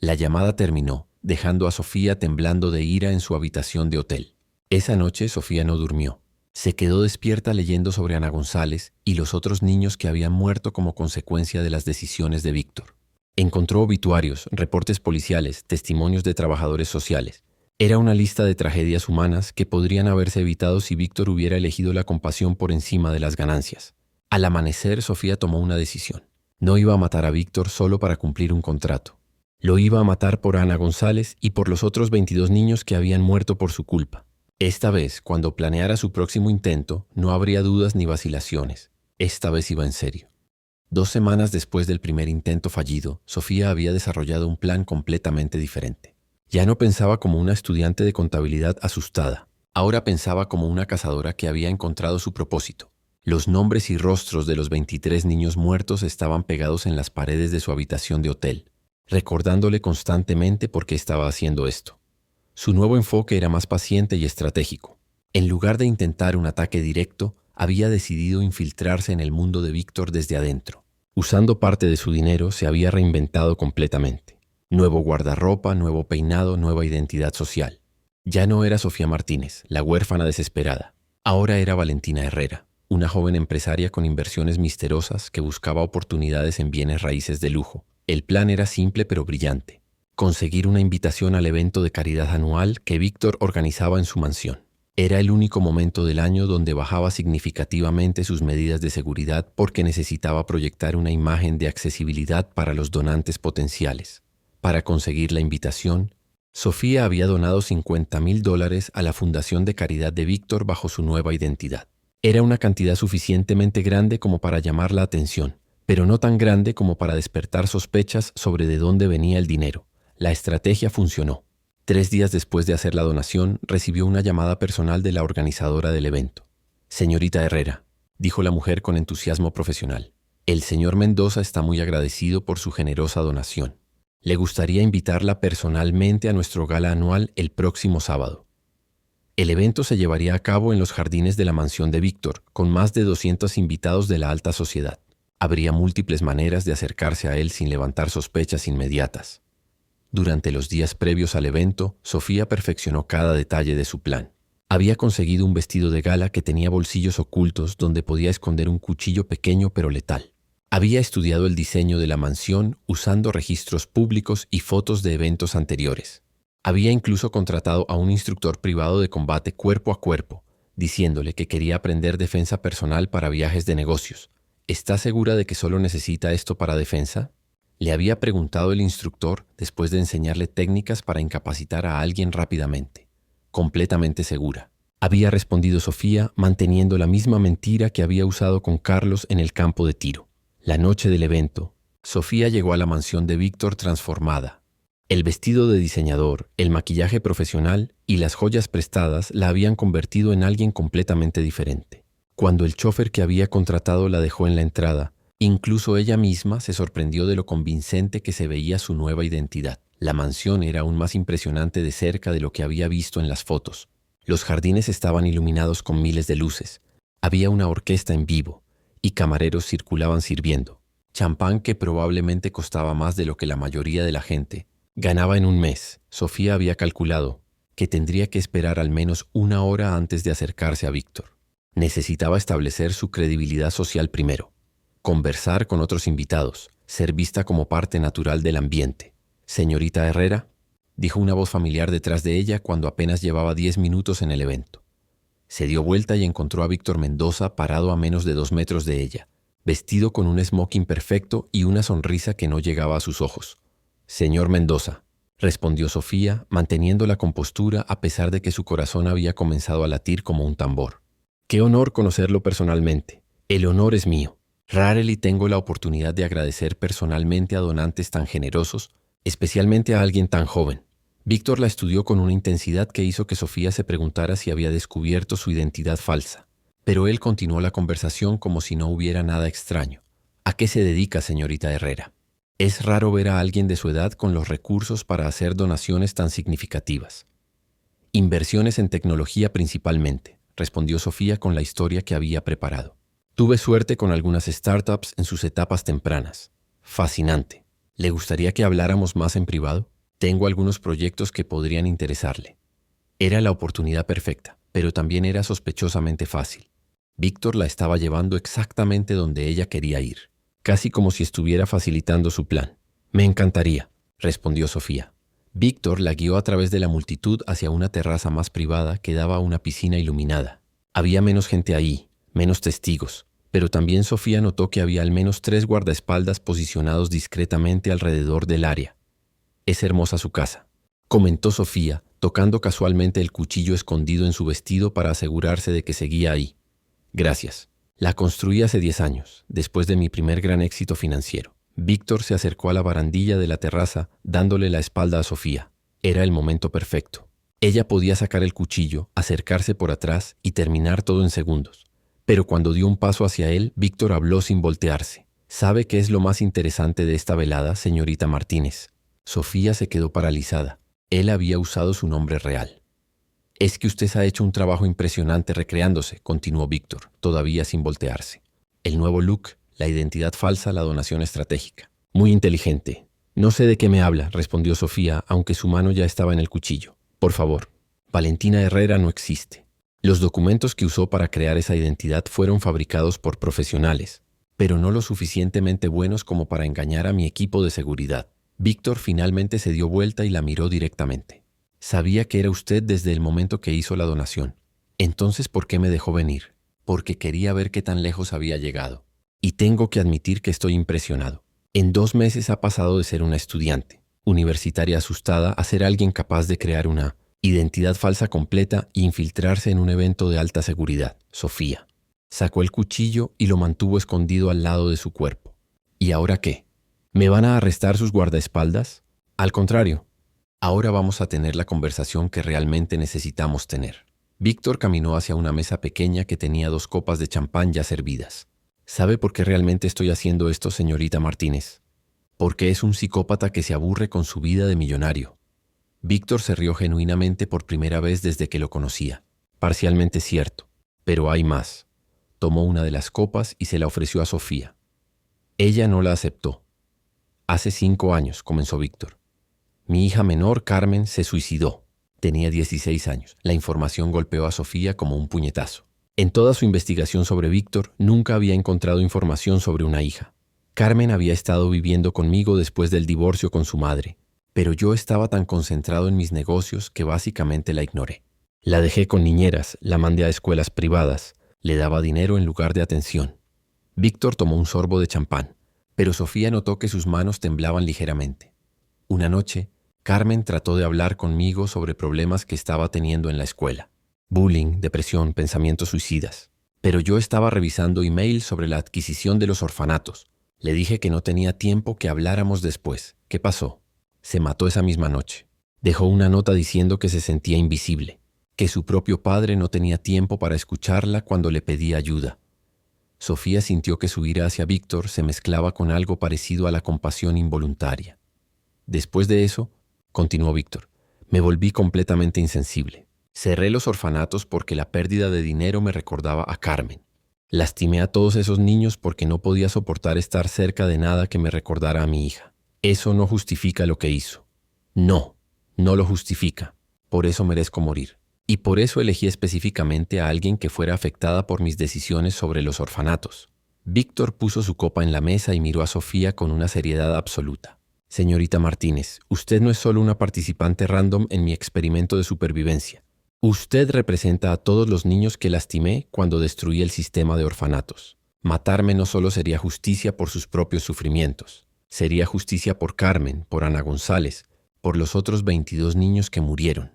La llamada terminó, dejando a Sofía temblando de ira en su habitación de hotel. Esa noche Sofía no durmió. Se quedó despierta leyendo sobre Ana González y los otros niños que habían muerto como consecuencia de las decisiones de Víctor. Encontró obituarios, reportes policiales, testimonios de trabajadores sociales. Era una lista de tragedias humanas que podrían haberse evitado si Víctor hubiera elegido la compasión por encima de las ganancias. Al amanecer, Sofía tomó una decisión. No iba a matar a Víctor solo para cumplir un contrato. Lo iba a matar por Ana González y por los otros 22 niños que habían muerto por su culpa. Esta vez, cuando planeara su próximo intento, no habría dudas ni vacilaciones. Esta vez iba en serio. 2 semanas después del primer intento fallido, Sofía había desarrollado un plan completamente diferente. Ya no pensaba como una estudiante de contabilidad asustada. Ahora pensaba como una cazadora que había encontrado su propósito. Los nombres y rostros de los 23 niños muertos estaban pegados en las paredes de su habitación de hotel, recordándole constantemente por qué estaba haciendo esto. Su nuevo enfoque era más paciente y estratégico. En lugar de intentar un ataque directo, había decidido infiltrarse en el mundo de Víctor desde adentro. Usando parte de su dinero, se había reinventado completamente. Nuevo guardarropa, nuevo peinado, nueva identidad social. Ya no era Sofía Martínez, la huérfana desesperada. Ahora era Valentina Herrera, una joven empresaria con inversiones misteriosas que buscaba oportunidades en bienes raíces de lujo. El plan era simple pero brillante: conseguir una invitación al evento de caridad anual que Víctor organizaba en su mansión. Era el único momento del año donde bajaba significativamente sus medidas de seguridad porque necesitaba proyectar una imagen de accesibilidad para los donantes potenciales. Para conseguir la invitación, Sofía había donado $50,000 a la Fundación de Caridad de Víctor bajo su nueva identidad. Era una cantidad suficientemente grande como para llamar la atención, pero no tan grande como para despertar sospechas sobre de dónde venía el dinero. La estrategia funcionó. 3 días después de hacer la donación, recibió una llamada personal de la organizadora del evento. «Señorita Herrera», dijo la mujer con entusiasmo profesional, «el señor Mendoza está muy agradecido por su generosa donación. Le gustaría invitarla personalmente a nuestro gala anual el próximo sábado». El evento se llevaría a cabo en los jardines de la mansión de Víctor, con más de 200 invitados de la alta sociedad. Habría múltiples maneras de acercarse a él sin levantar sospechas inmediatas. Durante los días previos al evento, Sofía perfeccionó cada detalle de su plan. Había conseguido un vestido de gala que tenía bolsillos ocultos donde podía esconder un cuchillo pequeño pero letal. Había estudiado el diseño de la mansión usando registros públicos y fotos de eventos anteriores. Había incluso contratado a un instructor privado de combate cuerpo a cuerpo, diciéndole que quería aprender defensa personal para viajes de negocios. ¿Está segura de que solo necesita esto para defensa?, le había preguntado el instructor después de enseñarle técnicas para incapacitar a alguien rápidamente. Completamente segura, había respondido Sofía, manteniendo la misma mentira que había usado con Carlos en el campo de tiro. La noche del evento, Sofía llegó a la mansión de Víctor transformada. El vestido de diseñador, el maquillaje profesional y las joyas prestadas la habían convertido en alguien completamente diferente. Cuando el chofer que había contratado la dejó en la entrada, incluso ella misma se sorprendió de lo convincente que se veía su nueva identidad. La mansión era aún más impresionante de cerca de lo que había visto en las fotos. Los jardines estaban iluminados con miles de luces. Había una orquesta en vivo y camareros circulaban sirviendo. Champán que probablemente costaba más de lo que la mayoría de la gente ganaba en un mes. Sofía había calculado que tendría que esperar al menos 1 hora antes de acercarse a Víctor. Necesitaba establecer su credibilidad social primero. Conversar con otros invitados, ser vista como parte natural del ambiente. «Señorita Herrera», dijo una voz familiar detrás de ella cuando apenas llevaba 10 minutos en el evento. Se dio vuelta y encontró a Víctor Mendoza parado a menos de 2 metros de ella, vestido con un smoking perfecto y una sonrisa que no llegaba a sus ojos. «Señor Mendoza», respondió Sofía, manteniendo la compostura a pesar de que su corazón había comenzado a latir como un tambor. «Qué honor conocerlo personalmente. El honor es mío. Rarely tengo la oportunidad de agradecer personalmente a donantes tan generosos, especialmente a alguien tan joven». Víctor la estudió con una intensidad que hizo que Sofía se preguntara si había descubierto su identidad falsa. Pero él continuó la conversación como si no hubiera nada extraño. «¿A qué se dedica, señorita Herrera?» «Es raro ver a alguien de su edad con los recursos para hacer donaciones tan significativas». «Inversiones en tecnología principalmente», respondió Sofía con la historia que había preparado. «Tuve suerte con algunas startups en sus etapas tempranas. Fascinante. ¿Le gustaría que habláramos más en privado? Tengo algunos proyectos que podrían interesarle». Era la oportunidad perfecta, pero también era sospechosamente fácil. Víctor la estaba llevando exactamente donde ella quería ir, casi como si estuviera facilitando su plan. «Me encantaría», respondió Sofía. Víctor la guió a través de la multitud hacia una terraza más privada que daba a una piscina iluminada. Había menos gente ahí, menos testigos, pero también Sofía notó que había al menos 3 guardaespaldas posicionados discretamente alrededor del área. Es hermosa su casa, comentó Sofía, tocando casualmente el cuchillo escondido en su vestido para asegurarse de que seguía ahí. Gracias. La construí hace 10 años, después de mi primer gran éxito financiero. Víctor se acercó a la barandilla de la terraza, dándole la espalda a Sofía. Era el momento perfecto. Ella podía sacar el cuchillo, acercarse por atrás y terminar todo en segundos. Pero cuando dio un paso hacia él, Víctor habló sin voltearse. ¿Sabe qué es lo más interesante de esta velada, señorita Martínez? Sofía se quedó paralizada. Él había usado su nombre real. Es que usted ha hecho un trabajo impresionante recreándose, continuó Víctor, todavía sin voltearse. El nuevo look, la identidad falsa, la donación estratégica. Muy inteligente. No sé de qué me habla, respondió Sofía, aunque su mano ya estaba en el cuchillo. Por favor, Valentina Herrera no existe. Los documentos que usó para crear esa identidad fueron fabricados por profesionales, pero no lo suficientemente buenos como para engañar a mi equipo de seguridad. Víctor finalmente se dio vuelta y la miró directamente. Sabía que era usted desde el momento que hizo la donación. Entonces, ¿por qué me dejó venir? Porque quería ver qué tan lejos había llegado. Y tengo que admitir que estoy impresionado. En 2 meses ha pasado de ser una estudiante, universitaria asustada, a ser alguien capaz de crear una identidad falsa completa e infiltrarse en un evento de alta seguridad. Sofía. Sacó el cuchillo y lo mantuvo escondido al lado de su cuerpo. ¿Y ahora qué? ¿Me van a arrestar sus guardaespaldas? Al contrario. Ahora vamos a tener la conversación que realmente necesitamos tener. Víctor caminó hacia una mesa pequeña que tenía 2 copas de champán ya servidas. ¿Sabe por qué realmente estoy haciendo esto, señorita Martínez? Porque es un psicópata que se aburre con su vida de millonario. Víctor se rió genuinamente por primera vez desde que lo conocía. Parcialmente cierto, pero hay más. Tomó una de las copas y se la ofreció a Sofía. Ella no la aceptó. Hace 5 años, comenzó Víctor. Mi hija menor, Carmen, se suicidó. Tenía 16 años. La información golpeó a Sofía como un puñetazo. En toda su investigación sobre Víctor, nunca había encontrado información sobre una hija. Carmen había estado viviendo conmigo después del divorcio con su madre, pero yo estaba tan concentrado en mis negocios que básicamente la ignoré. La dejé con niñeras, la mandé a escuelas privadas, le daba dinero en lugar de atención. Víctor tomó un sorbo de champán, pero Sofía notó que sus manos temblaban ligeramente. Una noche, Carmen trató de hablar conmigo sobre problemas que estaba teniendo en la escuela. Bullying, depresión, pensamientos suicidas. Pero yo estaba revisando emails sobre la adquisición de los orfanatos. Le dije que no tenía tiempo, que habláramos después. ¿Qué pasó? Se mató esa misma noche. Dejó una nota diciendo que se sentía invisible, que su propio padre no tenía tiempo para escucharla cuando le pedía ayuda. Sofía sintió que su ira hacia Víctor se mezclaba con algo parecido a la compasión involuntaria. Después de eso, continuó Víctor, me volví completamente insensible. Cerré los orfanatos porque la pérdida de dinero me recordaba a Carmen. Lastimé a todos esos niños porque no podía soportar estar cerca de nada que me recordara a mi hija. Eso no justifica lo que hizo. No, no lo justifica. Por eso merezco morir. Y por eso elegí específicamente a alguien que fuera afectada por mis decisiones sobre los orfanatos. Víctor puso su copa en la mesa y miró a Sofía con una seriedad absoluta. Señorita Martínez, usted no es solo una participante random en mi experimento de supervivencia. Usted representa a todos los niños que lastimé cuando destruí el sistema de orfanatos. Matarme no solo sería justicia por sus propios sufrimientos, sería justicia por Carmen, por Ana González, por los otros 22 niños que murieron.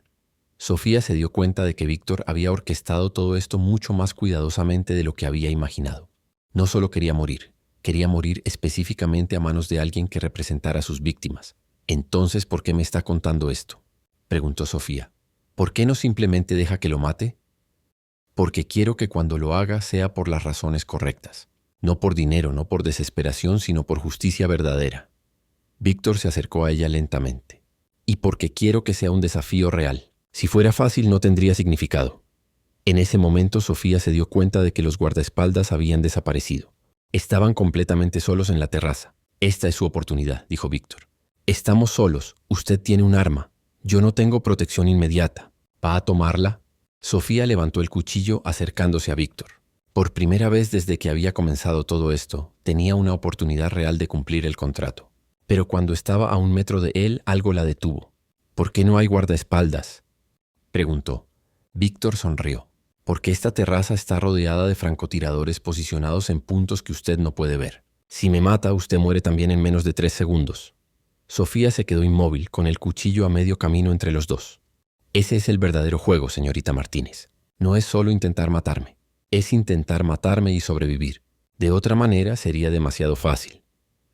Sofía se dio cuenta de que Víctor había orquestado todo esto mucho más cuidadosamente de lo que había imaginado. No solo quería morir específicamente a manos de alguien que representara a sus víctimas. Entonces, ¿por qué me está contando esto?, preguntó Sofía. ¿Por qué no simplemente deja que lo mate? Porque quiero que cuando lo haga sea por las razones correctas. No por dinero, no por desesperación, sino por justicia verdadera. Víctor se acercó a ella lentamente. Y porque quiero que sea un desafío real. Si fuera fácil, no tendría significado. En ese momento, Sofía se dio cuenta de que los guardaespaldas habían desaparecido. Estaban completamente solos en la terraza. Esta es su oportunidad, dijo Víctor. Estamos solos. Usted tiene un arma. Yo no tengo protección inmediata. ¿Va a tomarla? Sofía levantó el cuchillo acercándose a Víctor. Por primera vez desde que había comenzado todo esto, tenía una oportunidad real de cumplir el contrato. Pero cuando estaba a 1 metro de él, algo la detuvo. ¿Por qué no hay guardaespaldas?, preguntó. Víctor sonrió. Porque esta terraza está rodeada de francotiradores posicionados en puntos que usted no puede ver. Si me mata, usted muere también en menos de 3 segundos. Sofía se quedó inmóvil, con el cuchillo a medio camino entre los dos. Ese es el verdadero juego, señorita Martínez. No es solo intentar matarme. Es intentar matarme y sobrevivir. De otra manera sería demasiado fácil.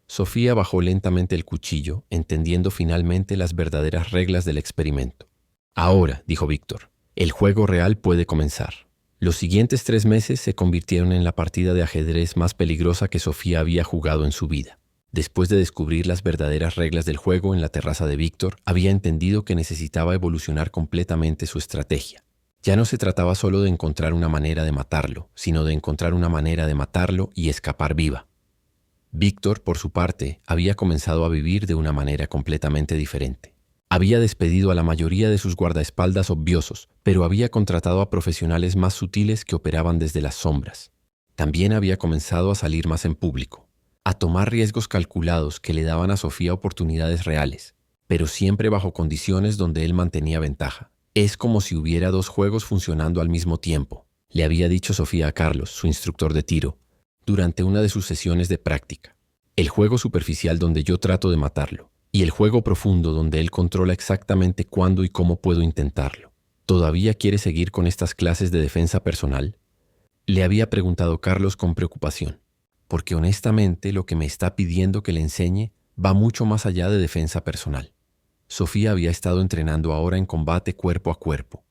Sofía bajó lentamente el cuchillo, entendiendo finalmente las verdaderas reglas del experimento. Ahora, dijo Víctor, el juego real puede comenzar. Los siguientes 3 meses se convirtieron en la partida de ajedrez más peligrosa que Sofía había jugado en su vida. Después de descubrir las verdaderas reglas del juego en la terraza de Víctor, había entendido que necesitaba evolucionar completamente su estrategia. Ya no se trataba solo de encontrar una manera de matarlo, sino de encontrar una manera de matarlo y escapar viva. Víctor, por su parte, había comenzado a vivir de una manera completamente diferente. Había despedido a la mayoría de sus guardaespaldas obviosos, pero había contratado a profesionales más sutiles que operaban desde las sombras. También había comenzado a salir más en público, a tomar riesgos calculados que le daban a Sofía oportunidades reales, pero siempre bajo condiciones donde él mantenía ventaja. Es como si hubiera 2 juegos funcionando al mismo tiempo, le había dicho Sofía a Carlos, su instructor de tiro, durante una de sus sesiones de práctica. El juego superficial donde yo trato de matarlo, y el juego profundo donde él controla exactamente cuándo y cómo puedo intentarlo. ¿Todavía quiere seguir con estas clases de defensa personal?, le había preguntado Carlos con preocupación, porque honestamente lo que me está pidiendo que le enseñe va mucho más allá de defensa personal. Sofía había estado entrenando ahora en combate cuerpo a cuerpo,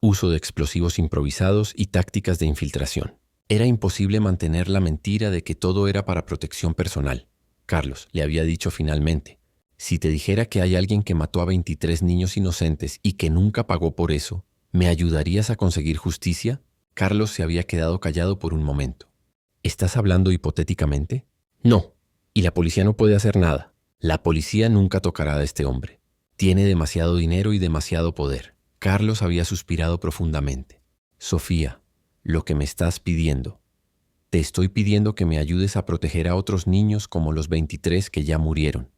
uso de explosivos improvisados y tácticas de infiltración. Era imposible mantener la mentira de que todo era para protección personal. Carlos, le había dicho finalmente, si te dijera que hay alguien que mató a 23 niños inocentes y que nunca pagó por eso, ¿me ayudarías a conseguir justicia? Carlos se había quedado callado por un momento. ¿Estás hablando hipotéticamente? No, y la policía no puede hacer nada. La policía nunca tocará a este hombre. Tiene demasiado dinero y demasiado poder. Carlos había suspirado profundamente. Sofía, lo que me estás pidiendo. Te estoy pidiendo que me ayudes a proteger a otros niños como los 23 que ya murieron.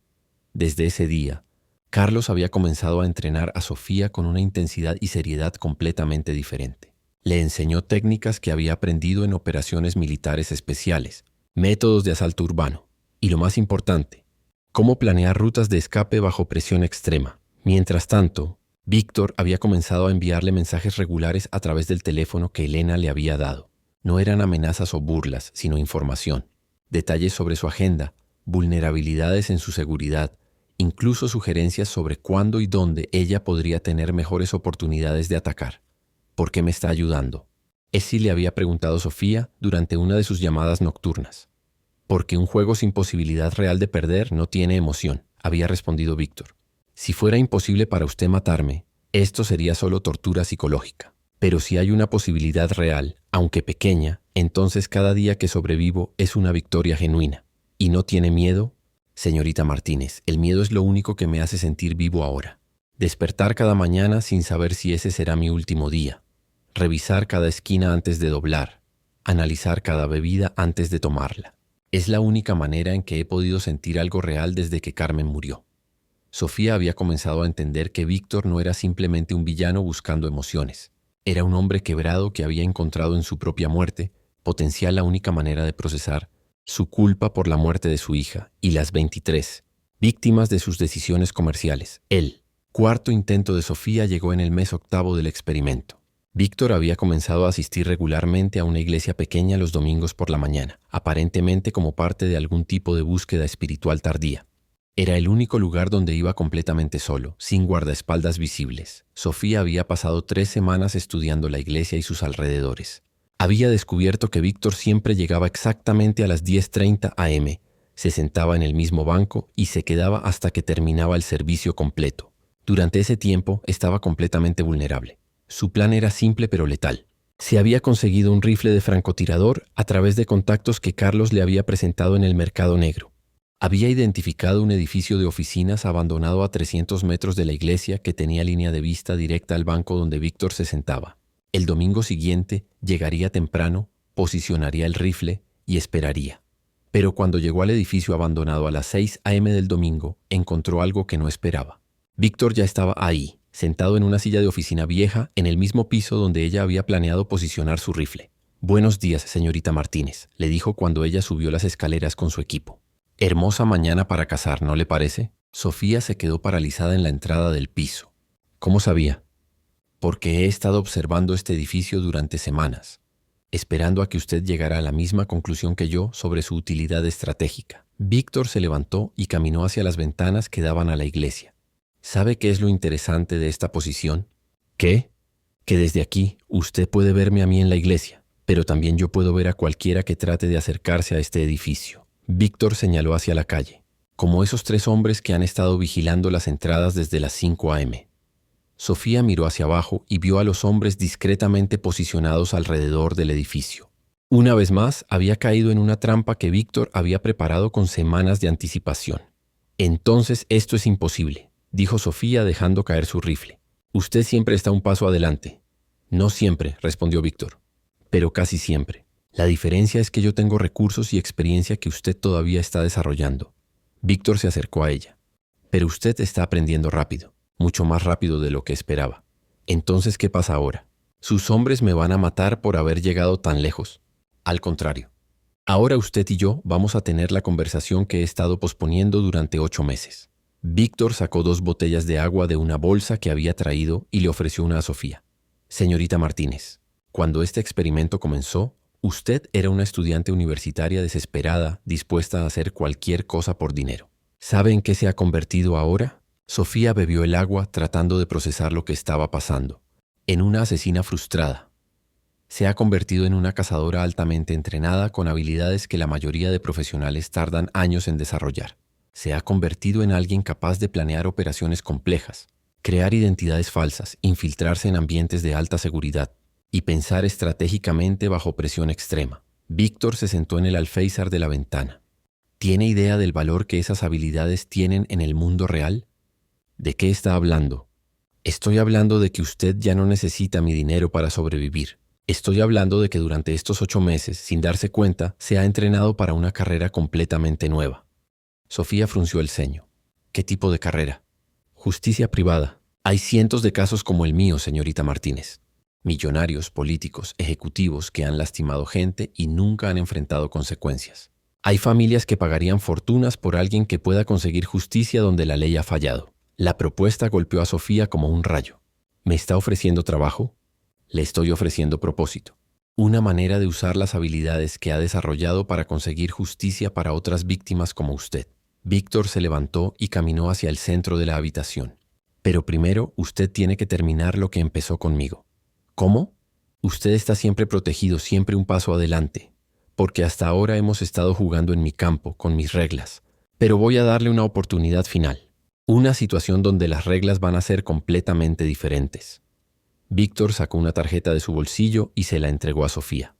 Desde ese día, Carlos había comenzado a entrenar a Sofía con una intensidad y seriedad completamente diferente. Le enseñó técnicas que había aprendido en operaciones militares especiales, métodos de asalto urbano y, lo más importante, cómo planear rutas de escape bajo presión extrema. Mientras tanto, Víctor había comenzado a enviarle mensajes regulares a través del teléfono que Elena le había dado. No eran amenazas o burlas, sino información, detalles sobre su agenda, vulnerabilidades en su seguridad, incluso sugerencias sobre cuándo y dónde ella podría tener mejores oportunidades de atacar. ¿Por qué me está ayudando? Esi le había preguntado Sofía durante una de sus llamadas nocturnas. Porque un juego sin posibilidad real de perder no tiene emoción, había respondido Víctor. Si fuera imposible para usted matarme, esto sería solo tortura psicológica. Pero si hay una posibilidad real, aunque pequeña, entonces cada día que sobrevivo es una victoria genuina. ¿Y no tiene miedo? Señorita Martínez, el miedo es lo único que me hace sentir vivo ahora. Despertar cada mañana sin saber si ese será mi último día. Revisar cada esquina antes de doblar. Analizar cada bebida antes de tomarla. Es la única manera en que he podido sentir algo real desde que Carmen murió. Sofía había comenzado a entender que Víctor no era simplemente un villano buscando emociones. Era un hombre quebrado que había encontrado en su propia muerte, potencial la única manera de procesar su culpa por la muerte de su hija y las 23, víctimas de sus decisiones comerciales. El cuarto intento de Sofía llegó en el mes 8 del experimento. Víctor había comenzado a asistir regularmente a una iglesia pequeña los domingos por la mañana, aparentemente como parte de algún tipo de búsqueda espiritual tardía. Era el único lugar donde iba completamente solo, sin guardaespaldas visibles. Sofía había pasado 3 semanas estudiando la iglesia y sus alrededores. Había descubierto que Víctor siempre llegaba exactamente a las 10:30 am, se sentaba en el mismo banco y se quedaba hasta que terminaba el servicio completo. Durante ese tiempo estaba completamente vulnerable. Su plan era simple pero letal. Se había conseguido un rifle de francotirador a través de contactos que Carlos le había presentado en el mercado negro. Había identificado un edificio de oficinas abandonado a 300 metros de la iglesia que tenía línea de vista directa al banco donde Víctor se sentaba. El domingo siguiente llegaría temprano, posicionaría el rifle y esperaría. Pero cuando llegó al edificio abandonado a las 6 am del domingo, encontró algo que no esperaba. Víctor ya estaba ahí, sentado en una silla de oficina vieja, en el mismo piso donde ella había planeado posicionar su rifle. «Buenos días, señorita Martínez», le dijo cuando ella subió las escaleras con su equipo. «Hermosa mañana para cazar, ¿no le parece?». Sofía se quedó paralizada en la entrada del piso. ¿Cómo sabía? Porque he estado observando este edificio durante semanas, esperando a que usted llegara a la misma conclusión que yo sobre su utilidad estratégica. Víctor se levantó y caminó hacia las ventanas que daban a la iglesia. ¿Sabe qué es lo interesante de esta posición? ¿Qué? Que desde aquí usted puede verme a mí en la iglesia, pero también yo puedo ver a cualquiera que trate de acercarse a este edificio. Víctor señaló hacia la calle, como esos 3 hombres que han estado vigilando las entradas desde las 5 a.m. Sofía miró hacia abajo y vio a los hombres discretamente posicionados alrededor del edificio. Una vez más, había caído en una trampa que Víctor había preparado con semanas de anticipación. Entonces esto es imposible, dijo Sofía dejando caer su rifle. Usted siempre está un paso adelante. No siempre, respondió Víctor, pero casi siempre. La diferencia es que yo tengo recursos y experiencia que usted todavía está desarrollando. Víctor se acercó a ella. Pero usted está aprendiendo rápido, mucho más rápido de lo que esperaba. Entonces, ¿qué pasa ahora? Sus hombres me van a matar por haber llegado tan lejos. Al contrario, ahora usted y yo vamos a tener la conversación que he estado posponiendo durante 8 meses. Víctor sacó 2 botellas de agua de una bolsa que había traído y le ofreció una a Sofía. Señorita Martínez, cuando este experimento comenzó, usted era una estudiante universitaria desesperada, dispuesta a hacer cualquier cosa por dinero. ¿Sabe en qué se ha convertido ahora? Sofía bebió el agua tratando de procesar lo que estaba pasando. En una asesina frustrada. Se ha convertido en una cazadora altamente entrenada con habilidades que la mayoría de profesionales tardan años en desarrollar. Se ha convertido en alguien capaz de planear operaciones complejas, crear identidades falsas, infiltrarse en ambientes de alta seguridad y pensar estratégicamente bajo presión extrema. Víctor se sentó en el alféizar de la ventana. ¿Tiene idea del valor que esas habilidades tienen en el mundo real? ¿De qué está hablando? Estoy hablando de que usted ya no necesita mi dinero para sobrevivir. Estoy hablando de que durante estos 8 meses, sin darse cuenta, se ha entrenado para una carrera completamente nueva. Sofía frunció el ceño. ¿Qué tipo de carrera? Justicia privada. Hay cientos de casos como el mío, señorita Martínez. Millonarios, políticos, ejecutivos que han lastimado gente y nunca han enfrentado consecuencias. Hay familias que pagarían fortunas por alguien que pueda conseguir justicia donde la ley ha fallado. La propuesta golpeó a Sofía como un rayo. ¿Me está ofreciendo trabajo? Le estoy ofreciendo propósito. Una manera de usar las habilidades que ha desarrollado para conseguir justicia para otras víctimas como usted. Víctor se levantó y caminó hacia el centro de la habitación. Pero primero, usted tiene que terminar lo que empezó conmigo. ¿Cómo? Usted está siempre protegido, siempre un paso adelante. Porque hasta ahora hemos estado jugando en mi campo, con mis reglas. Pero voy a darle una oportunidad final. Una situación donde las reglas van a ser completamente diferentes. Víctor sacó una tarjeta de su bolsillo y se la entregó a Sofía.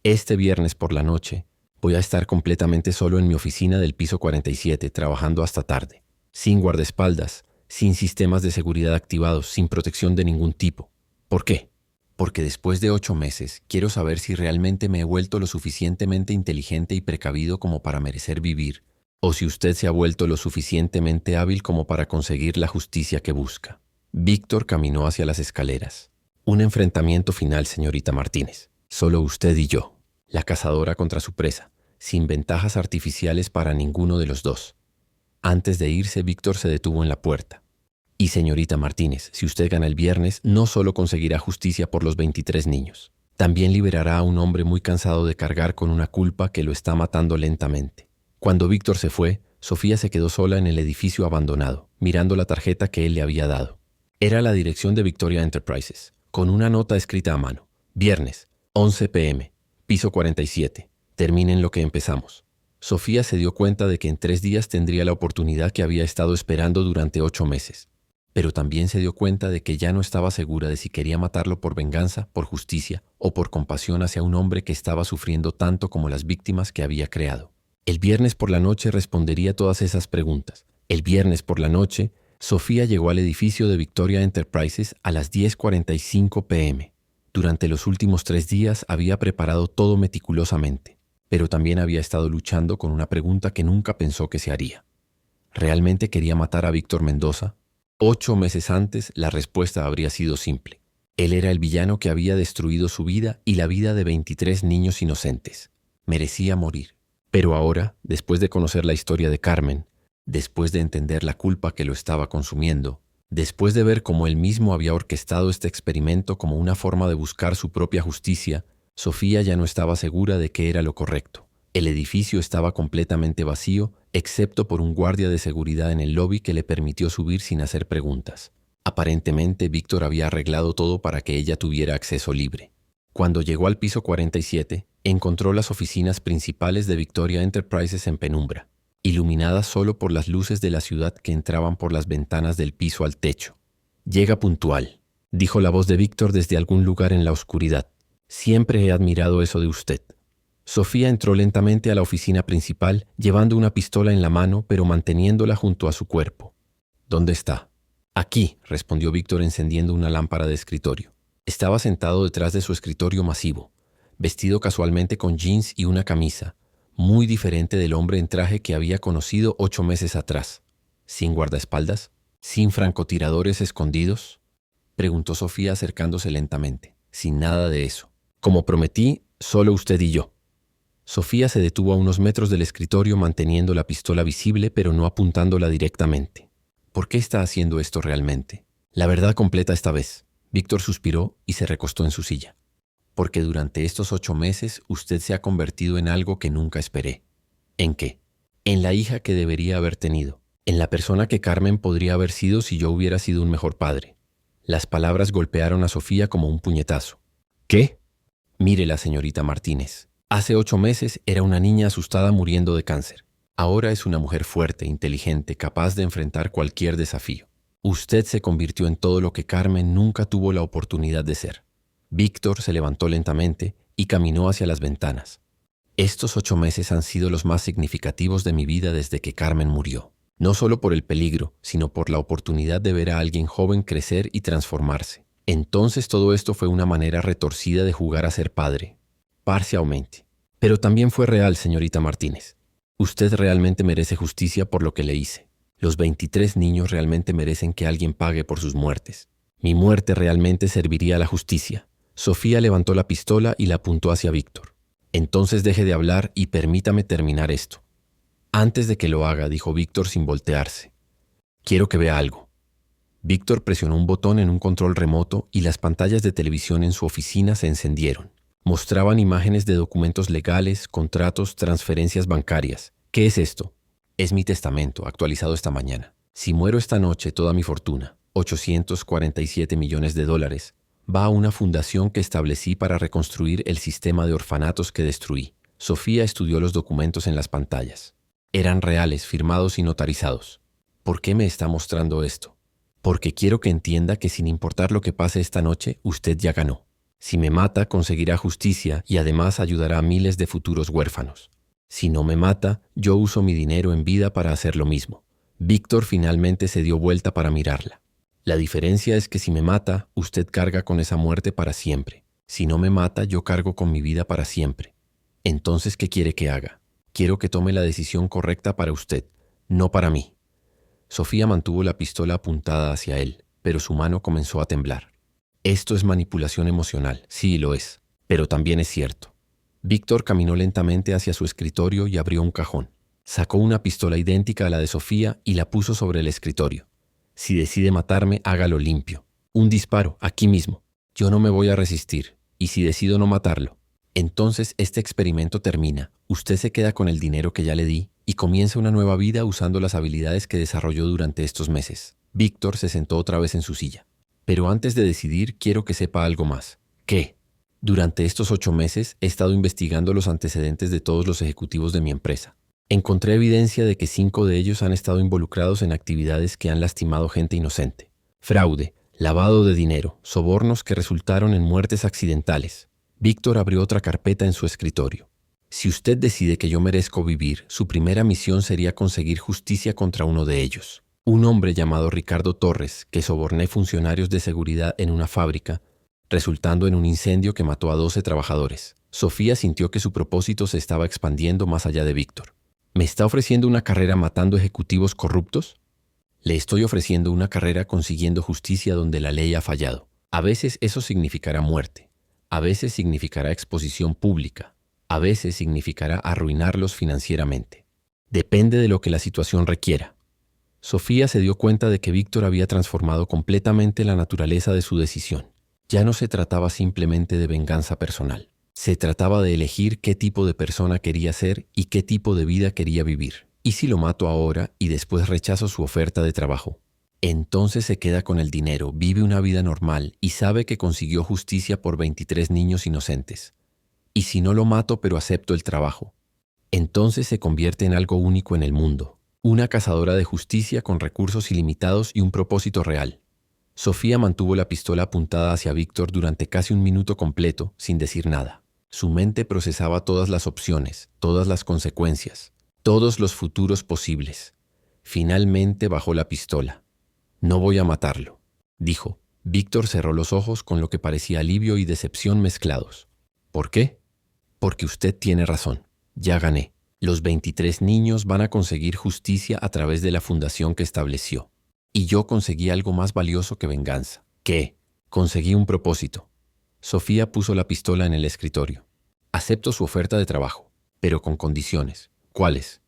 Este viernes por la noche voy a estar completamente solo en mi oficina del piso 47 trabajando hasta tarde, sin guardaespaldas, sin sistemas de seguridad activados, sin protección de ningún tipo. ¿Por qué? Porque después de 8 meses quiero saber si realmente me he vuelto lo suficientemente inteligente y precavido como para merecer vivir, o si usted se ha vuelto lo suficientemente hábil como para conseguir la justicia que busca. Víctor caminó hacia las escaleras. Un enfrentamiento final, señorita Martínez. Solo usted y yo. La cazadora contra su presa, sin ventajas artificiales para ninguno de los dos. Antes de irse, Víctor se detuvo en la puerta. Y señorita Martínez, si usted gana el viernes, no solo conseguirá justicia por los 23 niños, también liberará a un hombre muy cansado de cargar con una culpa que lo está matando lentamente. Cuando Víctor se fue, Sofía se quedó sola en el edificio abandonado, mirando la tarjeta que él le había dado. Era la dirección de Victoria Enterprises, con una nota escrita a mano. Viernes, 11 p.m., piso 47. Terminen lo que empezamos. Sofía se dio cuenta de que en 3 días tendría la oportunidad que había estado esperando durante 8 meses. Pero también se dio cuenta de que ya no estaba segura de si quería matarlo por venganza, por justicia o por compasión hacia un hombre que estaba sufriendo tanto como las víctimas que había creado. El viernes por la noche respondería todas esas preguntas. El viernes por la noche, Sofía llegó al edificio de Victoria Enterprises a las 10:45 p.m. Durante los últimos 3 días había preparado todo meticulosamente, pero también había estado luchando con una pregunta que nunca pensó que se haría. ¿Realmente quería matar a Víctor Mendoza? 8 meses antes, la respuesta habría sido simple. Él era el villano que había destruido su vida y la vida de 23 niños inocentes. Merecía morir. Pero ahora, después de conocer la historia de Carmen, Después de entender la culpa que lo estaba consumiendo, después de ver cómo él mismo había orquestado este experimento como una forma de buscar su propia justicia, Sofía ya no estaba segura de qué era lo correcto. El edificio estaba completamente vacío, excepto por un guardia de seguridad en el lobby que le permitió subir sin hacer preguntas. Aparentemente, Víctor había arreglado todo para que ella tuviera acceso libre. Cuando llegó al piso 47, encontró las oficinas principales de Victoria Enterprises en penumbra, iluminadas solo por las luces de la ciudad que entraban por las ventanas del piso al techo. «Llega puntual», dijo la voz de Víctor desde algún lugar en la oscuridad. «Siempre he admirado eso de usted». Sofía entró lentamente a la oficina principal, llevando una pistola en la mano, pero manteniéndola junto a su cuerpo. «¿Dónde está?» «Aquí», respondió Víctor encendiendo una lámpara de escritorio. Estaba sentado detrás de su escritorio masivo, vestido casualmente con jeans y una camisa, muy diferente del hombre en traje que había conocido 8 meses atrás. ¿Sin guardaespaldas? ¿Sin francotiradores escondidos?, preguntó Sofía acercándose lentamente. «Sin nada de eso. Como prometí, solo usted y yo». Sofía se detuvo a unos metros del escritorio manteniendo la pistola visible pero no apuntándola directamente. ¿Por qué está haciendo esto realmente? La verdad completa esta vez. Víctor suspiró y se recostó en su silla. Porque durante estos 8 meses usted se ha convertido en algo que nunca esperé. ¿En qué? En la hija que debería haber tenido. En la persona que Carmen podría haber sido si yo hubiera sido un mejor padre. Las palabras golpearon a Sofía como un puñetazo. ¿Qué? Mírela, señorita Martínez. Hace 8 meses era una niña asustada muriendo de cáncer. Ahora es una mujer fuerte, inteligente, capaz de enfrentar cualquier desafío. Usted se convirtió en todo lo que Carmen nunca tuvo la oportunidad de ser. Víctor se levantó lentamente y caminó hacia las ventanas. Estos 8 meses han sido los más significativos de mi vida desde que Carmen murió. No solo por el peligro, sino por la oportunidad de ver a alguien joven crecer y transformarse. Entonces todo esto fue una manera retorcida de jugar a ser padre. Parcialmente. Pero también fue real, señorita Martínez. Usted realmente merece justicia por lo que le hice. Los 23 niños realmente merecen que alguien pague por sus muertes. Mi muerte realmente serviría a la justicia. Sofía levantó la pistola y la apuntó hacia Víctor. Entonces deje de hablar y permítame terminar esto. Antes de que lo haga, dijo Víctor sin voltearse. Quiero que vea algo. Víctor presionó un botón en un control remoto y las pantallas de televisión en su oficina se encendieron. Mostraban imágenes de documentos legales, contratos, transferencias bancarias. ¿Qué es esto? Es mi testamento, actualizado esta mañana. Si muero esta noche, toda mi fortuna, $847 millones, va a una fundación que establecí para reconstruir el sistema de orfanatos que destruí. Sofía estudió los documentos en las pantallas. Eran reales, firmados y notarizados. ¿Por qué me está mostrando esto? Porque quiero que entienda que sin importar lo que pase esta noche, usted ya ganó. Si me mata, conseguirá justicia y además ayudará a miles de futuros huérfanos. Si no me mata, yo uso mi dinero en vida para hacer lo mismo. Víctor finalmente se dio vuelta para mirarla. La diferencia es que si me mata, usted carga con esa muerte para siempre. Si no me mata, yo cargo con mi vida para siempre. Entonces, ¿qué quiere que haga? Quiero que tome la decisión correcta para usted, no para mí. Sofía mantuvo la pistola apuntada hacia él, pero su mano comenzó a temblar. Esto es manipulación emocional, sí lo es, pero también es cierto. Víctor caminó lentamente hacia su escritorio y abrió un cajón. Sacó una pistola idéntica a la de Sofía y la puso sobre el escritorio. Si decide matarme, hágalo limpio. Un disparo, aquí mismo. Yo no me voy a resistir. Y si decido no matarlo, entonces este experimento termina. Usted se queda con el dinero que ya le di y comienza una nueva vida usando las habilidades que desarrolló durante estos meses. Víctor se sentó otra vez en su silla. Pero antes de decidir, quiero que sepa algo más. ¿Qué? Durante estos 8 meses he estado investigando los antecedentes de todos los ejecutivos de mi empresa. Encontré evidencia de que 5 de ellos han estado involucrados en actividades que han lastimado gente inocente. Fraude, lavado de dinero, sobornos que resultaron en muertes accidentales. Víctor abrió otra carpeta en su escritorio. Si usted decide que yo merezco vivir, su primera misión sería conseguir justicia contra uno de ellos. Un hombre llamado Ricardo Torres, que soborné funcionarios de seguridad en una fábrica, resultando en un incendio que mató a 12 trabajadores. Sofía sintió que su propósito se estaba expandiendo más allá de Víctor. ¿Me está ofreciendo una carrera matando ejecutivos corruptos? Le estoy ofreciendo una carrera consiguiendo justicia donde la ley ha fallado. A veces eso significará muerte. A veces significará exposición pública. A veces significará arruinarlos financieramente. Depende de lo que la situación requiera. Sofía se dio cuenta de que Víctor había transformado completamente la naturaleza de su decisión. Ya no se trataba simplemente de venganza personal. Se trataba de elegir qué tipo de persona quería ser y qué tipo de vida quería vivir. ¿Y si lo mato ahora y después rechazo su oferta de trabajo? Entonces se queda con el dinero, vive una vida normal y sabe que consiguió justicia por 23 niños inocentes. ¿Y si no lo mato pero acepto el trabajo? Entonces se convierte en algo único en el mundo. Una cazadora de justicia con recursos ilimitados y un propósito real. Sofía mantuvo la pistola apuntada hacia Víctor durante casi un minuto completo, sin decir nada. Su mente procesaba todas las opciones, todas las consecuencias, todos los futuros posibles. Finalmente bajó la pistola. «No voy a matarlo», dijo. Víctor cerró los ojos con lo que parecía alivio y decepción mezclados. «¿Por qué?» «Porque usted tiene razón. Ya gané. Los 23 niños van a conseguir justicia a través de la fundación que estableció. Y yo conseguí algo más valioso que venganza». «¿Qué?» «Conseguí un propósito». Sofía puso la pistola en el escritorio. «Acepto su oferta de trabajo, pero con condiciones». «¿Cuáles?»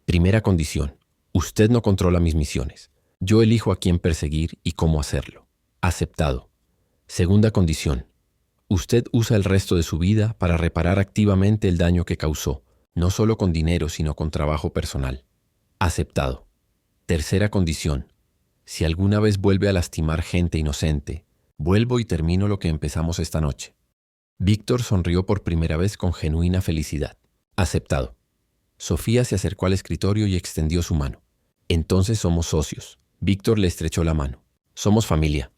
«Primera condición. Usted no controla mis misiones. Yo elijo a quién perseguir y cómo hacerlo». «Aceptado». «Segunda condición. Usted usa el resto de su vida para reparar activamente el daño que causó, no solo con dinero, sino con trabajo personal». «Aceptado». «Tercera condición. Si alguna vez vuelve a lastimar gente inocente, vuelvo y termino lo que empezamos esta noche». Víctor sonrió por primera vez con genuina felicidad. «Aceptado». Sofía se acercó al escritorio y extendió su mano. «Entonces somos socios». Víctor le estrechó la mano. «Somos familia».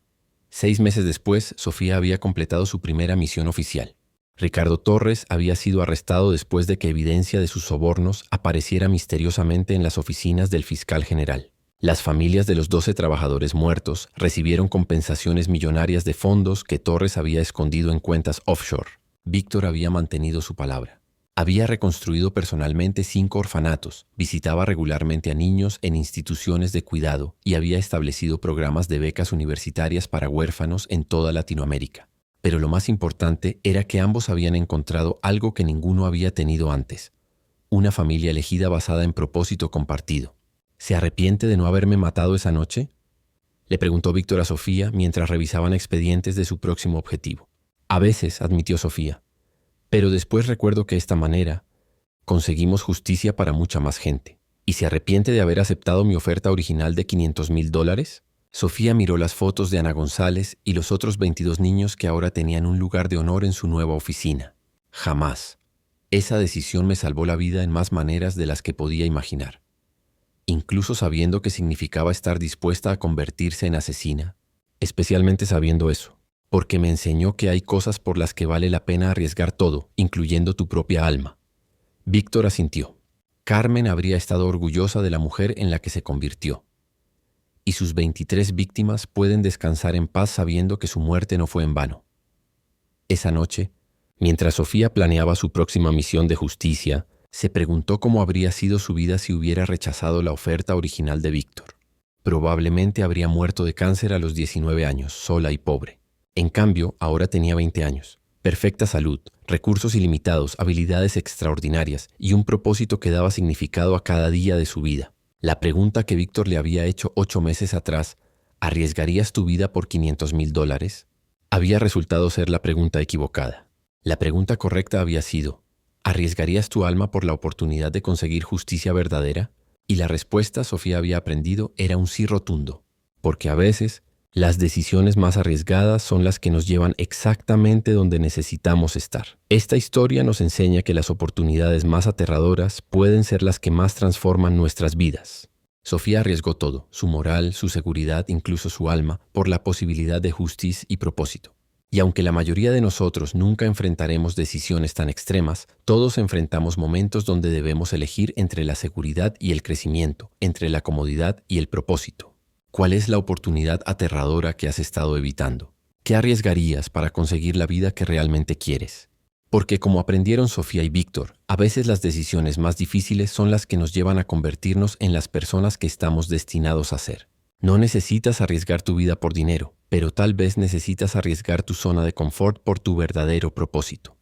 6 meses después, Sofía había completado su primera misión oficial. Ricardo Torres había sido arrestado después de que evidencia de sus sobornos apareciera misteriosamente en las oficinas del fiscal general. Las familias de los 12 trabajadores muertos recibieron compensaciones millonarias de fondos que Torres había escondido en cuentas offshore. Víctor había mantenido su palabra. Había reconstruido personalmente 5 orfanatos, visitaba regularmente a niños en instituciones de cuidado y había establecido programas de becas universitarias para huérfanos en toda Latinoamérica. Pero lo más importante era que ambos habían encontrado algo que ninguno había tenido antes: una familia elegida basada en propósito compartido. «¿Se arrepiente de no haberme matado esa noche?», le preguntó Víctor a Sofía mientras revisaban expedientes de su próximo objetivo. «A veces», admitió Sofía. «Pero después recuerdo que de esta manera conseguimos justicia para mucha más gente». «¿Y se arrepiente de haber aceptado mi oferta original de $500,000? Sofía miró las fotos de Ana González y los otros 22 niños que ahora tenían un lugar de honor en su nueva oficina. «Jamás. Esa decisión me salvó la vida en más maneras de las que podía imaginar. Incluso sabiendo que significaba estar dispuesta a convertirse en asesina. Especialmente sabiendo eso. Porque me enseñó que hay cosas por las que vale la pena arriesgar todo, incluyendo tu propia alma». Víctor asintió. Carmen habría estado orgullosa de la mujer en la que se convirtió. Y sus 23 víctimas pueden descansar en paz sabiendo que su muerte no fue en vano. Esa noche, mientras Sofía planeaba su próxima misión de justicia, se preguntó cómo habría sido su vida si hubiera rechazado la oferta original de Víctor. Probablemente habría muerto de cáncer a los 19 años, sola y pobre. En cambio, ahora tenía 20 años, perfecta salud, recursos ilimitados, habilidades extraordinarias y un propósito que daba significado a cada día de su vida. La pregunta que Víctor le había hecho 8 meses atrás, ¿arriesgarías tu vida por $500,000? Había resultado ser la pregunta equivocada. La pregunta correcta había sido, ¿arriesgarías tu alma por la oportunidad de conseguir justicia verdadera? Y la respuesta, Sofía había aprendido, era un sí rotundo, porque a veces las decisiones más arriesgadas son las que nos llevan exactamente donde necesitamos estar. Esta historia nos enseña que las oportunidades más aterradoras pueden ser las que más transforman nuestras vidas. Sofía arriesgó todo, su moral, su seguridad, incluso su alma, por la posibilidad de justicia y propósito. Y aunque la mayoría de nosotros nunca enfrentaremos decisiones tan extremas, todos enfrentamos momentos donde debemos elegir entre la seguridad y el crecimiento, entre la comodidad y el propósito. ¿Cuál es la oportunidad aterradora que has estado evitando? ¿Qué arriesgarías para conseguir la vida que realmente quieres? Porque como aprendieron Sofía y Víctor, a veces las decisiones más difíciles son las que nos llevan a convertirnos en las personas que estamos destinados a ser. No necesitas arriesgar tu vida por dinero, pero tal vez necesitas arriesgar tu zona de confort por tu verdadero propósito.